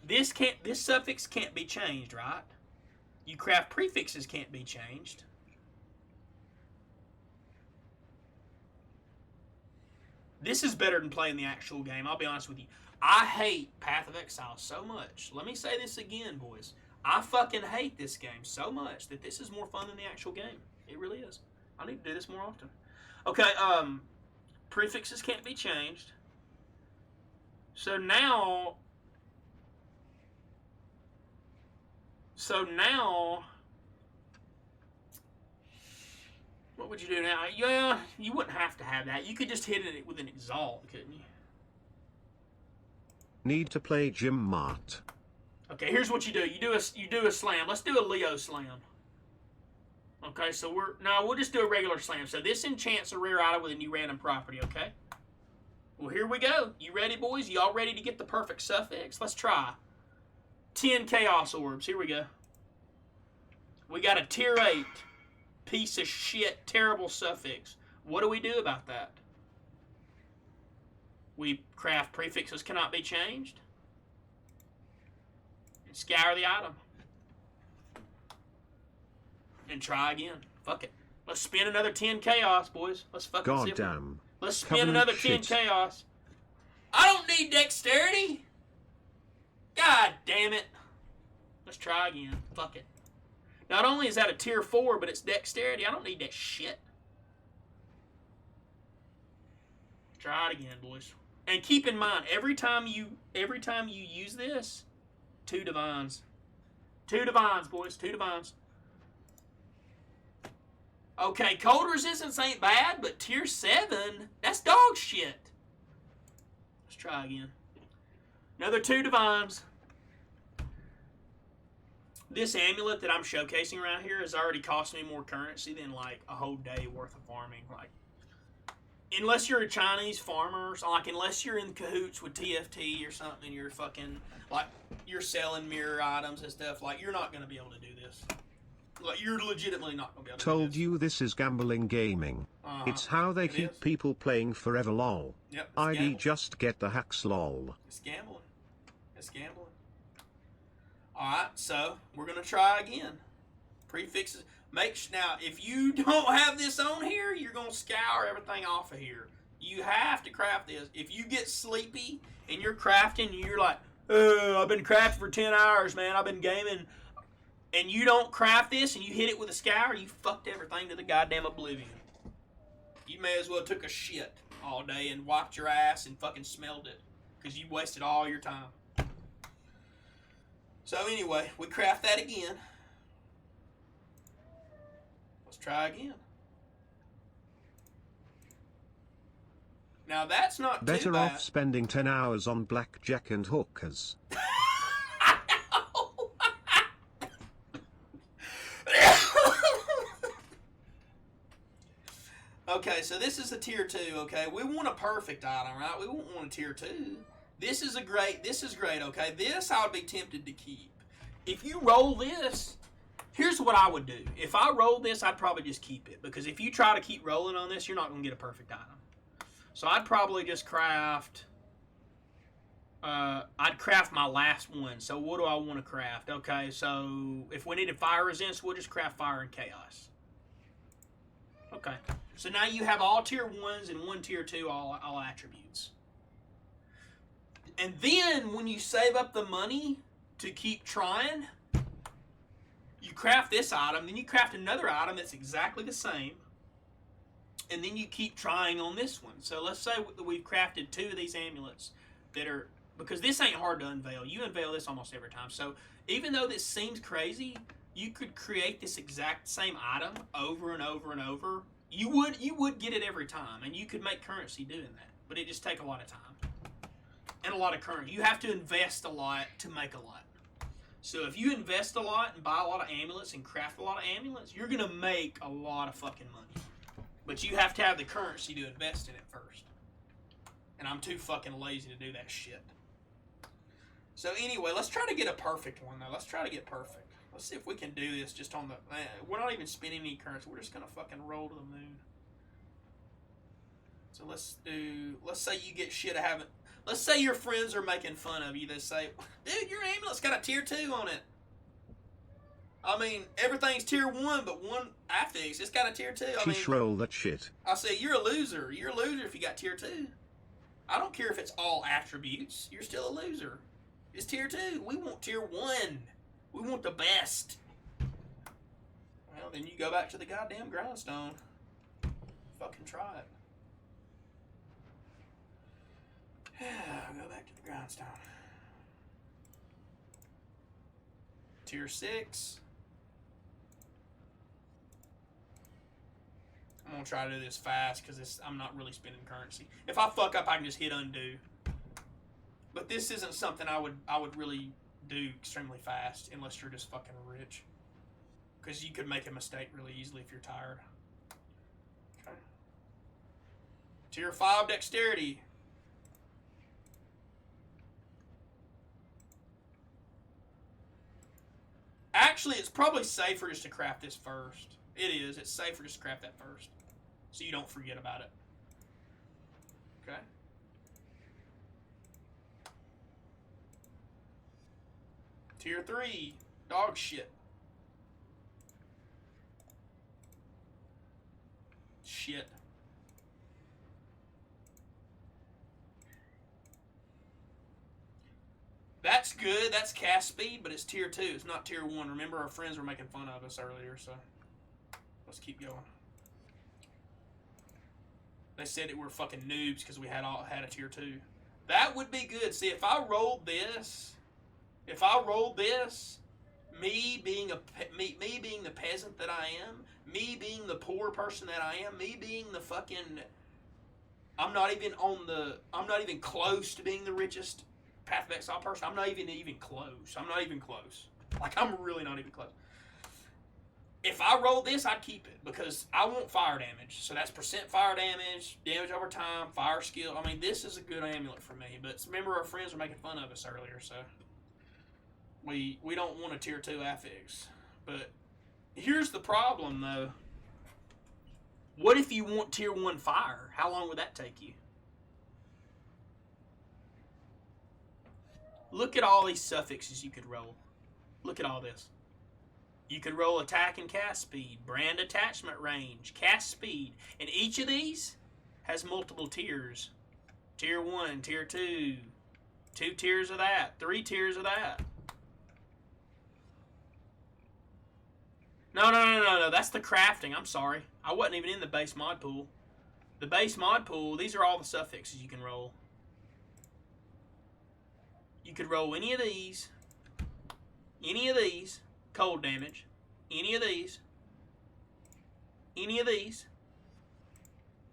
this suffix can't be changed, right? You craft prefixes can't be changed. This is better than playing the actual game. I'll be honest with you. I hate Path of Exile so much. Let me say this again, boys. I fucking hate this game so much that this is more fun than the actual game. It really is. I need to do this more often. Okay, prefixes can't be changed. So now, what would you do now? Yeah, you wouldn't have to have that. You could just hit it with an exalt, couldn't you? Need to play Jim Mart. Okay, here's what you do. You do a slam. Let's do a Leo slam. Okay, so we'll just do a regular slam. So this enchants a rare item with a new random property, okay? Well, here we go. You ready, boys? You all ready to get the perfect suffix? Let's try. 10 Chaos Orbs. Here we go. We got a tier 8 piece of shit, terrible suffix. What do we do about that? We craft prefixes cannot be changed. And scour the item. And try again. Fuck it. Let's spin another 10 chaos, boys. Let's fucking see. Goddamn. Let's spin another 10 chaos. I don't need dexterity. God damn it. Let's try again. Fuck it. Not only is that a tier 4, but it's dexterity. I don't need that shit. Try it again, boys. And keep in mind, every time you use this, 2 divines. 2 divines, boys. 2 divines. Okay, cold resistance ain't bad, but tier 7, that's dog shit. Let's try again. Another 2 divines. This amulet that I'm showcasing right here has already cost me more currency than like a whole day worth of farming. Like, unless you're a Chinese farmer, so like unless you're in cahoots with TFT or something, you're fucking like you're selling mirror items and stuff. Like, you're not gonna be able to do this. Like, you're legitimately not gonna be able to. Told you this is gambling gaming. It's how they keep people playing forever, lol. Yep. ID just get the hacks, lol. It's gambling. It's gambling. Alright, so we're gonna try again. Prefixes. Now, if you don't have this on here, you're gonna scour everything off of here. You have to craft this. If you get sleepy and you're crafting and you're like, I've been crafting for 10 hours, man. I've been gaming. And you don't craft this and you hit it with a scour, you fucked everything to the goddamn oblivion. You may as well took a shit all day and wiped your ass and fucking smelled it. Because you wasted all your time. So anyway, we craft that again. Let's try again. Now that's not better too bad. off spending 10 hours on blackjack and hookers. Okay, so this is a tier 2, okay? We want a perfect item, right? We won't want a tier 2. This is great, okay? This I would be tempted to keep. If you roll this, here's what I would do. If I roll this, I'd probably just keep it. Because if you try to keep rolling on this, you're not going to get a perfect item. So I'd probably just craft... I'd craft my last one. So what do I want to craft? Okay, so if we needed fire resistance, we'll just craft fire and chaos. Okay. So now you have all tier 1s and one tier 2 all attributes. And then when you save up the money to keep trying, you craft this item, then you craft another item that's exactly the same, and then you keep trying on this one. So let's say we've crafted 2 of these amulets that are, because this ain't hard to unveil. You unveil this almost every time. So even though this seems crazy, you could create this exact same item over and over and over. You would get it every time, and you could make currency doing that, but it just take a lot of time and a lot of currency. You have to invest a lot to make a lot. So if you invest a lot and buy a lot of amulets and craft a lot of amulets, you're gonna make a lot of fucking money. But you have to have the currency to invest in it first. And I'm too fucking lazy to do that shit. So anyway, let's try to get a perfect one though. Let's try to get perfect. Let's see if we can do this just on the... we're not even spending any currency. We're just going to fucking roll to the moon. So let's do... Let's say you get shit I haven't... Let's say your friends are making fun of you. They say, dude, your amulet's got a tier 2 on it. I mean, everything's tier 1, but one affix, it's got a tier 2. I mean, roll that shit. I say, you're a loser. You're a loser if you got tier 2. I don't care if it's all attributes. You're still a loser. It's tier 2. We want tier 1. We want the best. Well, then you go back to the goddamn grindstone. Fucking try it. Go back to the grindstone. Tier 6. I'm gonna try to do this fast because I'm not really spending currency. If I fuck up, I can just hit undo. But this isn't something I would really do extremely fast unless you're just fucking rich, because you could make a mistake really easily if you're tired. Okay. Tier 5 dexterity. Actually, it's probably safer just to craft this first. It is. It's safer just to craft that first, so you don't forget about it. Okay. Tier 3, dog shit. Shit. That's good, that's cast speed, but it's tier 2, it's not tier 1. Remember, our friends were making fun of us earlier, so let's keep going. They said that we're fucking noobs because we had a tier 2. That would be good. See, if I rolled this... me being the peasant that I am, me being the poor person that I am, me being the fucking, I'm not even close to being the richest Path of Exile person. I'm not even close. I'm not even close. Like, I'm really not even close. If I roll this, I'd keep it because I want fire damage. So that's percent fire damage, damage over time, fire skill. I mean, this is a good amulet for me. But remember, our friends were making fun of us earlier, so we don't want a tier 2 affix. But here's the problem, though. What if you want tier 1 fire? How long would that take you? Look at all these suffixes you could roll. Look at all this. You could roll attack and cast speed, brand attachment range, cast speed. And each of these has multiple tiers. Tier 1, tier 2, 2 tiers of that. 3 tiers of that. No. That's the crafting. I'm sorry. I wasn't even in the base mod pool. The base mod pool, these are all the suffixes you can roll. You could roll any of these. Any of these. Cold damage. Any of these. Any of these.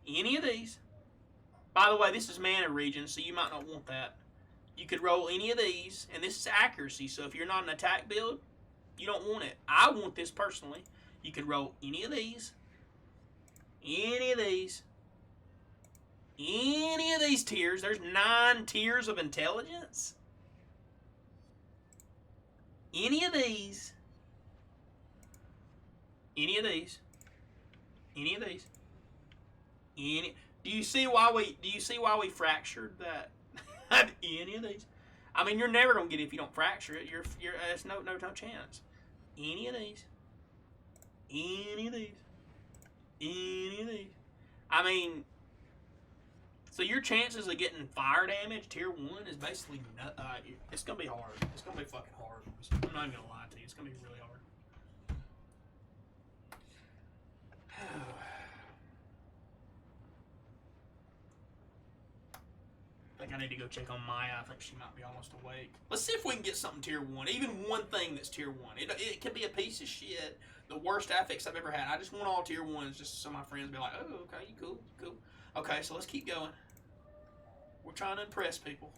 Any of these. By the way, this is mana region, so you might not want that. You could roll any of these, and this is accuracy, so if you're not an attack build, you don't want it. I want this personally. You could roll any of these. Any of these. Any of these tiers. There's 9 tiers of intelligence. Any of these. Any of these. Any of these. Any. Do you see why we fractured that? Any of these. I mean, you're never gonna get it if you don't fracture it. There's no chance. Any of these. Any of these. Any of these. I mean, so your chances of getting fire damage tier 1 is basically it's gonna be hard. It's gonna be fucking hard. I'm not even gonna lie to you. It's gonna be really hard. I think I need to go check on Maya. I think she might be almost awake. Let's see if we can get something tier 1. Even one thing that's tier 1. It can be a piece of shit. The worst affix I've ever had. I just want all tier 1s just so my friends be like, oh, okay, you cool, cool. Okay, so let's keep going. We're trying to impress people.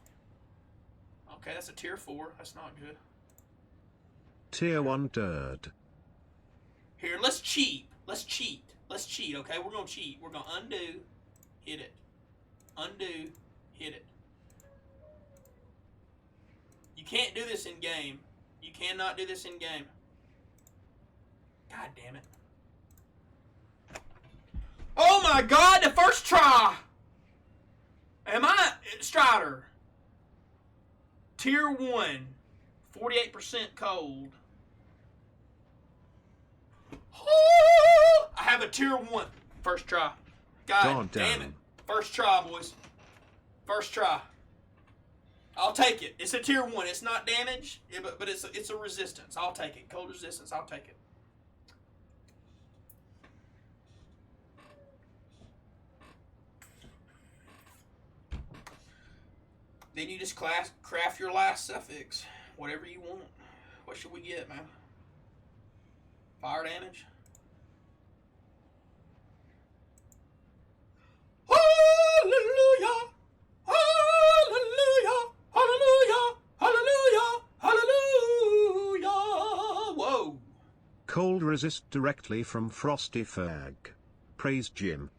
Okay, that's a tier 4. That's not good. Tier 1 dirt. Here, let's cheat. Let's cheat. Let's cheat, okay? We're going to cheat. We're going to undo, hit it. Undo, hit it. You can't do this in game. You cannot do this in game. God damn it. Oh my god, the first try! Am I Strider? Tier 1. 48% cold. I have a tier 1. First try. God damn it. First try, boys. First try. I'll take it. It's a tier 1. It's not damage, but it's a resistance. I'll take it. Cold resistance, I'll take it. Then you just craft your last suffix. Whatever you want. What should we get, man? Fire damage? Hallelujah! Hallelujah! Hallelujah! Hallelujah! Hallelujah! Whoa! Cold resist directly from Frosty Fag. Praise Jim.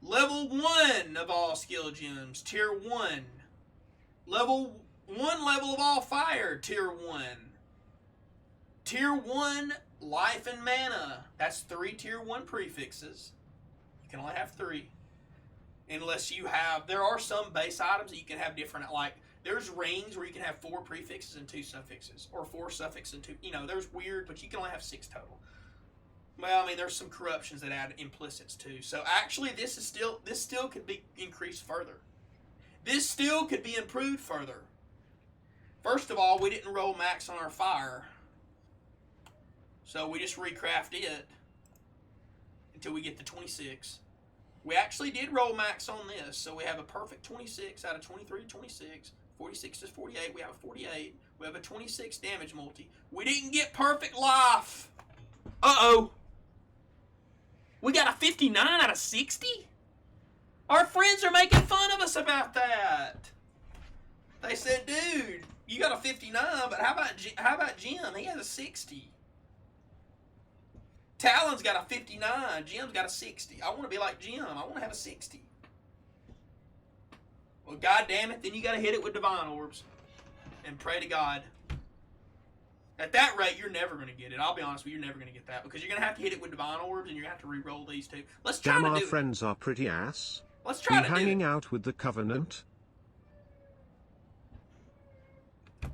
Level 1 of all skill gems. Tier 1. Level 1 level of all fire. Tier 1. Tier 1 life and mana. That's 3 tier 1 prefixes. You can only have 3. Unless you have, there are some base items that you can have different, like, there's rings where you can have 4 prefixes and 2 suffixes. Or 4 suffixes and 2, there's weird, but you can only have 6 total. Well, I mean, there's some corruptions that add implicits too. So actually, this still could be increased further. This still could be improved further. First of all, we didn't roll max on our fire. So we just recraft it until we get to 26. We actually did roll max on this, so we have a perfect 26 out of 23 to 26. 46 is 48, we have a 48. We have a 26 damage multi. We didn't get perfect life. Uh-oh. We got a 59 out of 60? Our friends are making fun of us about that. They said, dude, you got a 59, but how about Jim? He has a 60. Talon's got a 59. Jim's got a 60. I want to be like Jim. I want to have a 60. Well, God damn it, then you got to hit it with divine orbs and pray to God. At that rate, you're never going to get it. I'll be honest with you, you're never going to get that because you're going to have to hit it with divine orbs and you're going to have to re-roll these two. Let's try Damn, to our do friends are pretty ass. Let's try to do hanging it. out with the Covenant.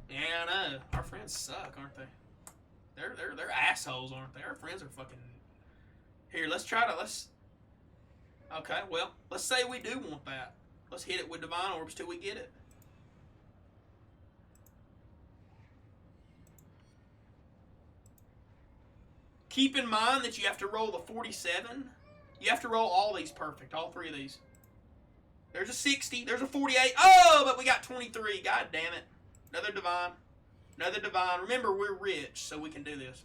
Yeah, I know. Our friends suck, aren't they? They're assholes, aren't they? Our friends are fucking. Here, let's. Okay, well, let's say we do want that. Let's hit it with divine orbs till we get it. Keep in mind that you have to roll the 47. You have to roll all these perfect, all three of these. There's a 60. There's a 48. Oh, but we got 23. God damn it. Another divine. Another divine. Remember, we're rich, so we can do this.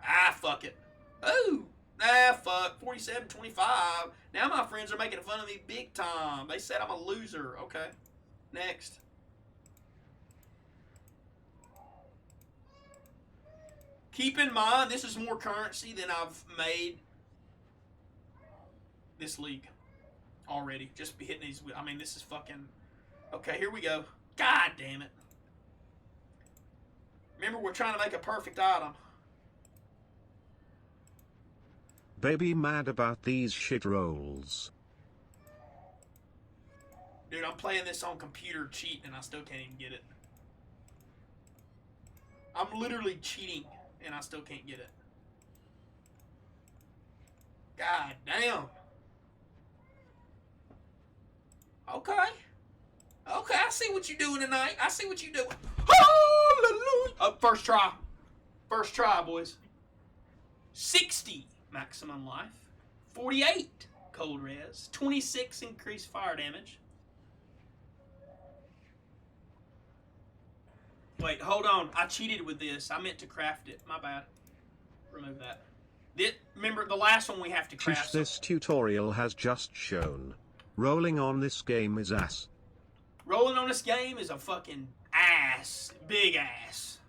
Ah, fuck it. Oh. Ah, fuck. 47, 25. Now my friends are making fun of me big time. They said I'm a loser. Okay. Next. Keep in mind, this is more currency than I've made this league already. Just be hitting these. I mean, this is fucking... Okay, here we go. God damn it. Remember, we're trying to make a perfect item. Baby mad about these shit rolls. Dude, I'm playing this on computer cheating and I still can't even get it. I'm literally cheating and I still can't get it. God damn. Okay. Okay, I see what you're doing tonight. I see what you're doing. Hallelujah. First try. First try, boys. 60 maximum life. 48 cold res. 26 increased fire damage. Wait, hold on. I cheated with this. I meant to craft it. My bad. Remove that. Remember, the last one we have to craft. This tutorial has just shown. Rolling on this game is ass. Rolling on this game is a fucking ass. Big ass.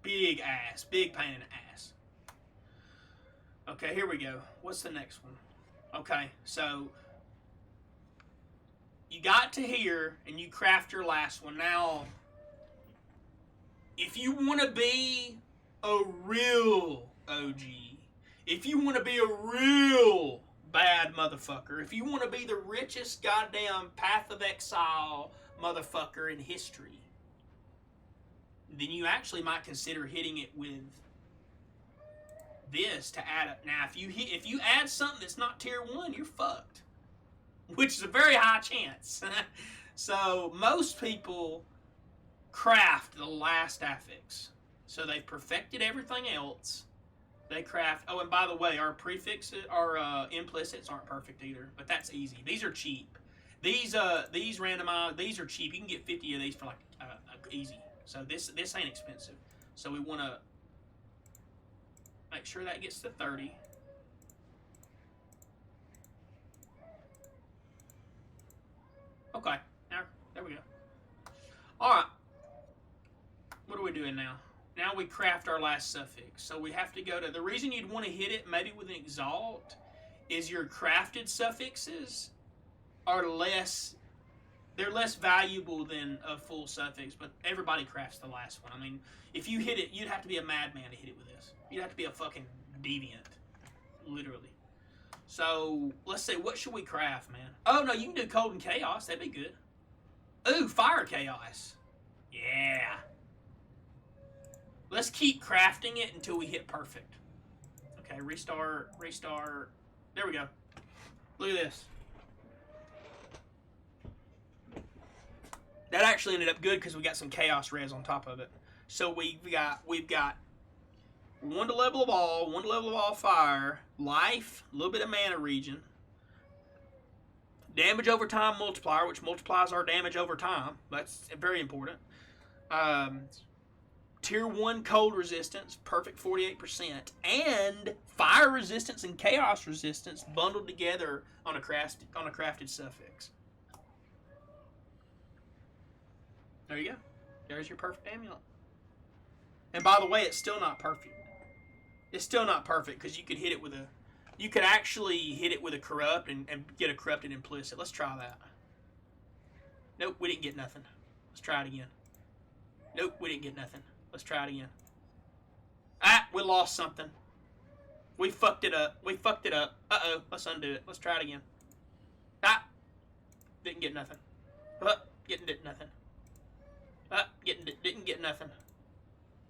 Big ass. Big pain in the ass. Okay, here we go. What's the next one? Okay, so you got to here and you craft your last one. Now, if you want to be a real OG, if you want to be a real bad motherfucker, if you want to be the richest goddamn Path of Exile motherfucker in history, then you actually might consider hitting it with this to add up. Now, if you add something that's not tier 1, you're fucked, which is a very high chance. So most people craft the last affix. So they've perfected everything else. They craft. Oh, and by the way, our prefixes, our implicits aren't perfect either, but that's easy. These are cheap. These randomized. These are cheap. You can get 50 of these for like easy. So this ain't expensive. So we want to make sure that gets to 30. Okay. Now there we go. All right. What are we doing now? Now we craft our last suffix. So we have to go to... The reason you'd want to hit it maybe with an exalt is your crafted suffixes are less... They're less valuable than a full suffix, but everybody crafts the last one. I mean, if you hit it, you'd have to be a madman to hit it with this. You'd have to be a fucking deviant. Literally. So, let's see. What should we craft, man? Oh, no, you can do cold and chaos. That'd be good. Ooh, fire chaos. Yeah. Let's keep crafting it until we hit perfect. Okay, restart. There we go. Look at this. That actually ended up good because we got some chaos res on top of it. So we've got 1 to level of all fire, life, a little bit of mana regen, damage over time multiplier, which multiplies our damage over time. That's very important. Tier 1 cold resistance, perfect 48%, and fire resistance and chaos resistance bundled together on a crafted suffix. There you go. There's your perfect amulet. And by the way, it's still not perfect. It's still not perfect because you could hit it with a... You could actually hit it with a corrupt and get a corrupted implicit. Let's try that. Nope, we didn't get nothing. Let's try it again. Nope, we didn't get nothing. Let's try it again. Ah, we lost something. We fucked it up. Uh-oh, let's undo it. Let's try it again. Ah, didn't get nothing. Didn't get nothing. Didn't get nothing.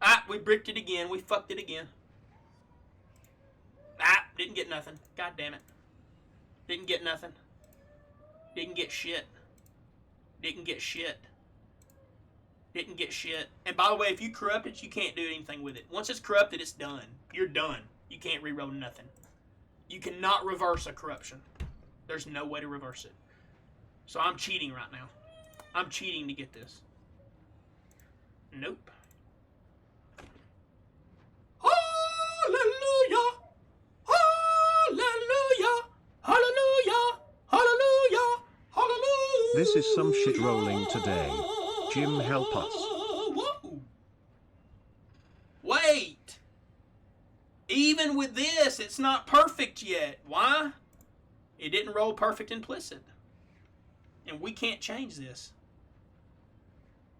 Ah, we bricked it again. We fucked it again. Ah, didn't get nothing. God damn it. Didn't get nothing. Didn't get shit. Didn't get shit. And by the way, if you corrupt it, you can't do anything with it. Once it's corrupted, it's done. You're done. You can't reroll nothing. You cannot reverse a corruption. There's no way to reverse it. So I'm cheating right now. I'm cheating to get this. Nope. Hallelujah! Hallelujah! Hallelujah! Hallelujah! Hallelujah! This is some shit rolling today. Jim, help us. Whoa. Wait! Even with this, it's not perfect yet. Why? It didn't roll perfect implicit. And we can't change this.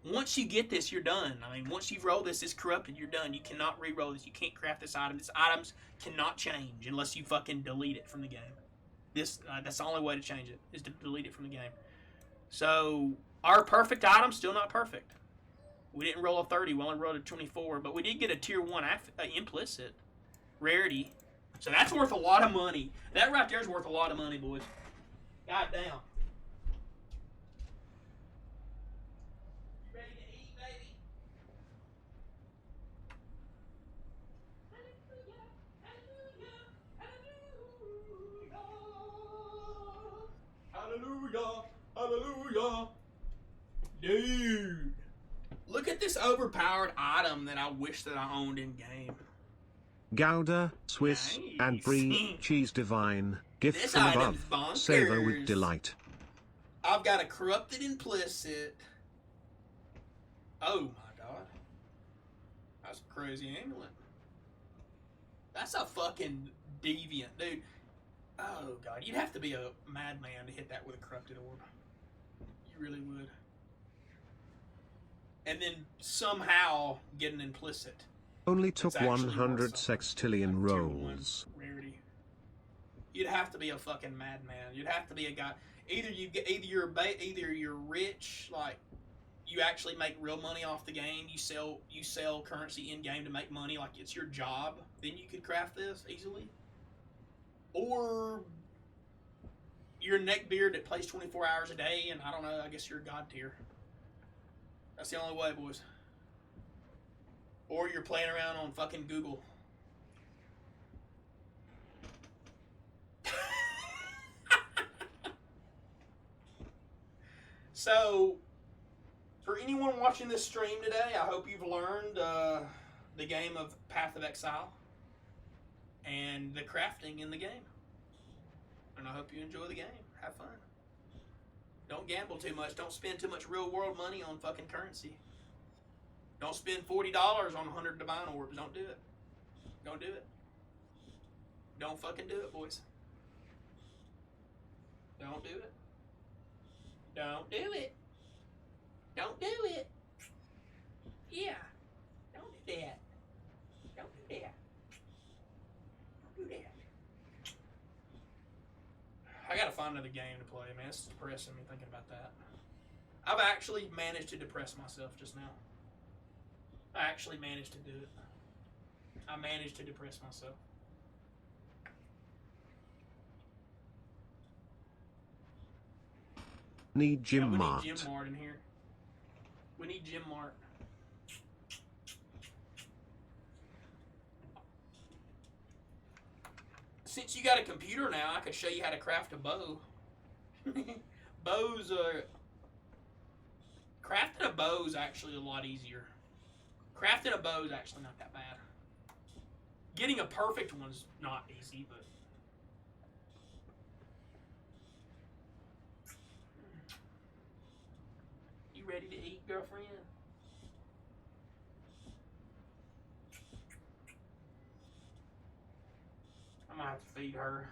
Once you get this, you're done. I mean, once you've rolled this, it's corrupted, you're done. You cannot re-roll this. You can't craft this item. This items cannot change unless you fucking delete it from the game. That's the only way to change it, is to delete it from the game. So, our perfect item's still not perfect. We didn't roll a 30, we only rolled a 24, but we did get a tier 1 implicit rarity. So that's worth a lot of money. That right there is worth a lot of money, boys. God damn. Hallelujah, hallelujah. Dude. Look at this overpowered item that I wish that I owned in game. Gouda, Swiss, Nice. and Brie, cheese divine, gift This from item's above, bonkers. savor with delight. I've got a corrupted implicit. Oh my god. That's a crazy amulet. That's a fucking deviant, dude. Oh god, you'd have to be a madman to hit that with a corrupted orb. You really would. And then somehow get an implicit. Only took It's actually 100 worth something. sextillion Tier 1 rolls. Rarity. You'd have to be a fucking madman. You'd have to be a guy. Either you're rich, like you actually make real money off the game. You sell currency in game to make money, like it's your job. Then you could craft this easily. Or you're a neckbeard that plays 24 hours a day, and I don't know. I guess you're a god tier. That's the only way, boys. Or you're playing around on fucking Google. So, for anyone watching this stream today, I hope you've learned the game of Path of Exile and the crafting in the game. And I hope you enjoy the game. Have fun. Don't gamble too much. Don't spend too much real world money on fucking currency. Don't spend $40 on 100 divine orbs. Don't do it. Don't do it. Don't fucking do it, boys. Don't do it. Don't do it. Don't do it. Yeah. Don't do that. Don't do that. Don't do that. I gotta find another game to play, man. It's depressing me thinking about that. I've actually managed to depress myself just now. I actually managed to do it. I managed to depress myself. Need Jim We Mart. need Jim Mart in here. We need Jim Mart. Since you got a computer now, I could show you how to craft a bow. Bows are... Crafting a bow is actually a lot easier. Crafting a bow is actually not that bad. Getting a perfect one's not easy, but... You ready to eat, girlfriend? I'm gonna have to feed her.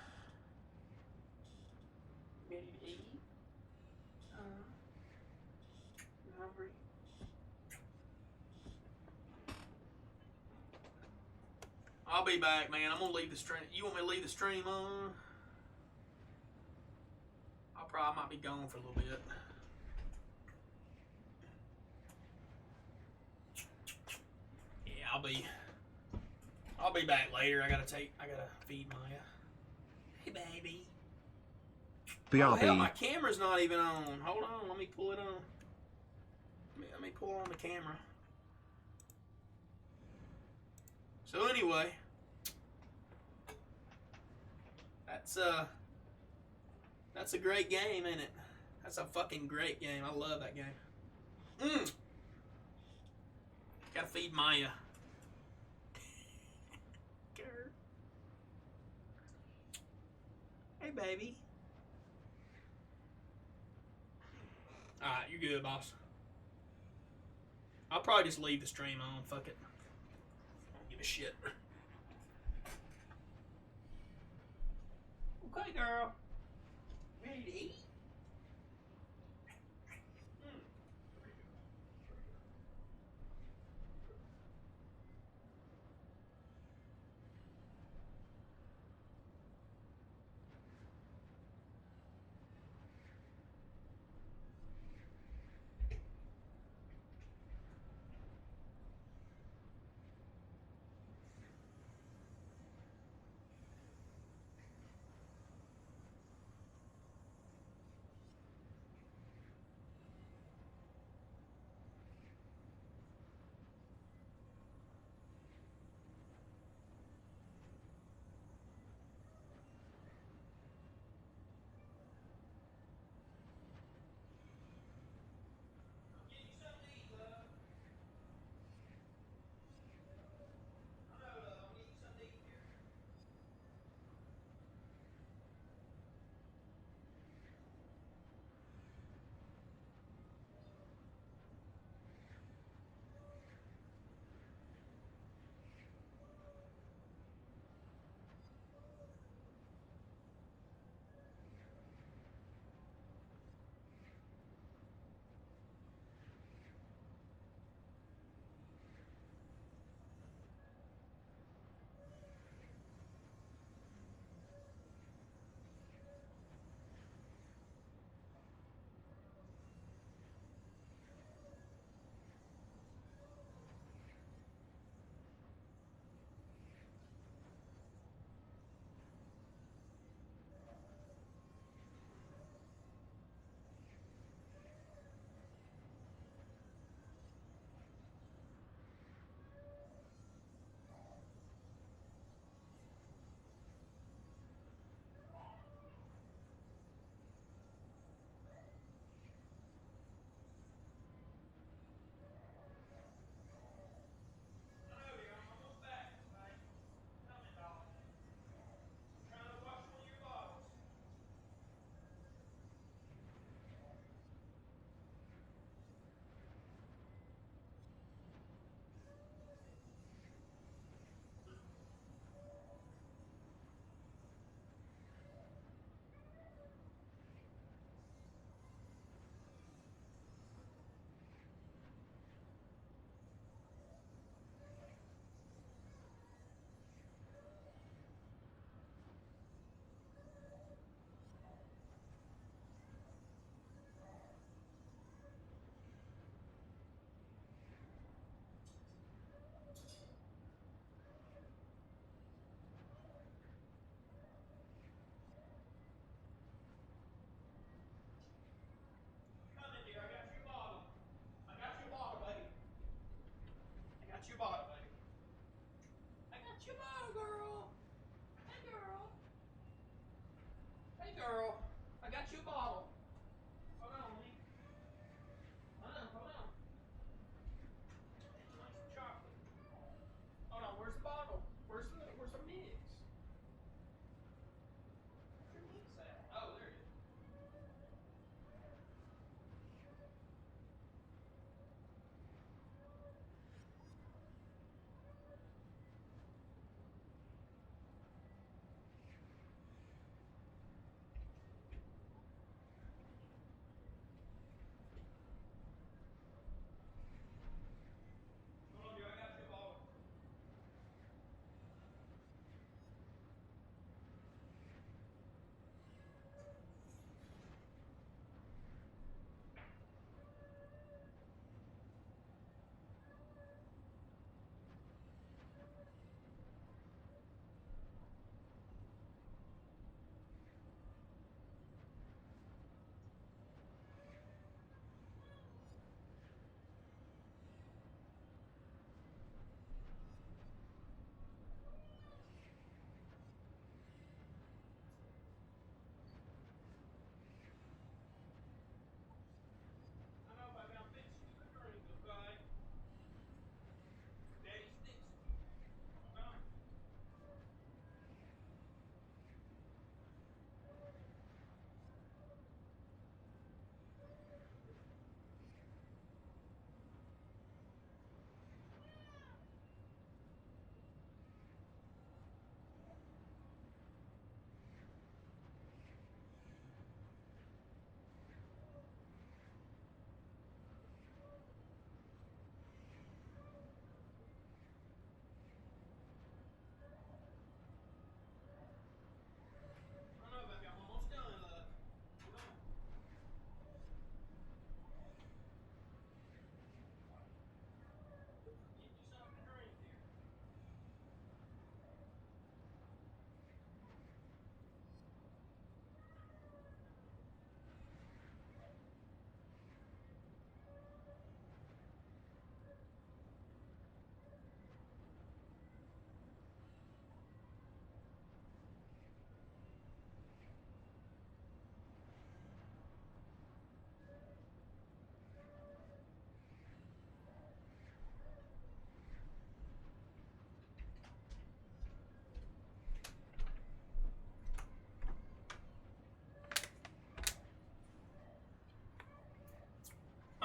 Ready to eat? You hungry? I'll be back, man. I'm gonna leave the stream. You want me to leave the stream on? I might be gone for a little bit. Yeah, I'll be back later. I gotta feed Maya. Hey, baby. Oh, hell, my camera's not even on. Hold on, let me pull it on. Let me pull on the camera. So anyway, That's a great game, ain't it? That's a fucking great game. I love that game. Gotta feed Maya. Hey, baby. Alright, you're good, boss. I'll probably just leave the stream on. Fuck it. I don't give a shit. Okay, girl. Ready to eat?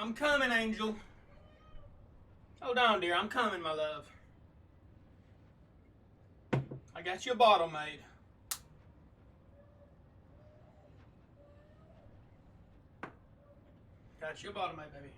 I'm coming, Angel. Hold on, dear. I'm coming, my love. I got you a bottle made. Got you a bottle made, baby.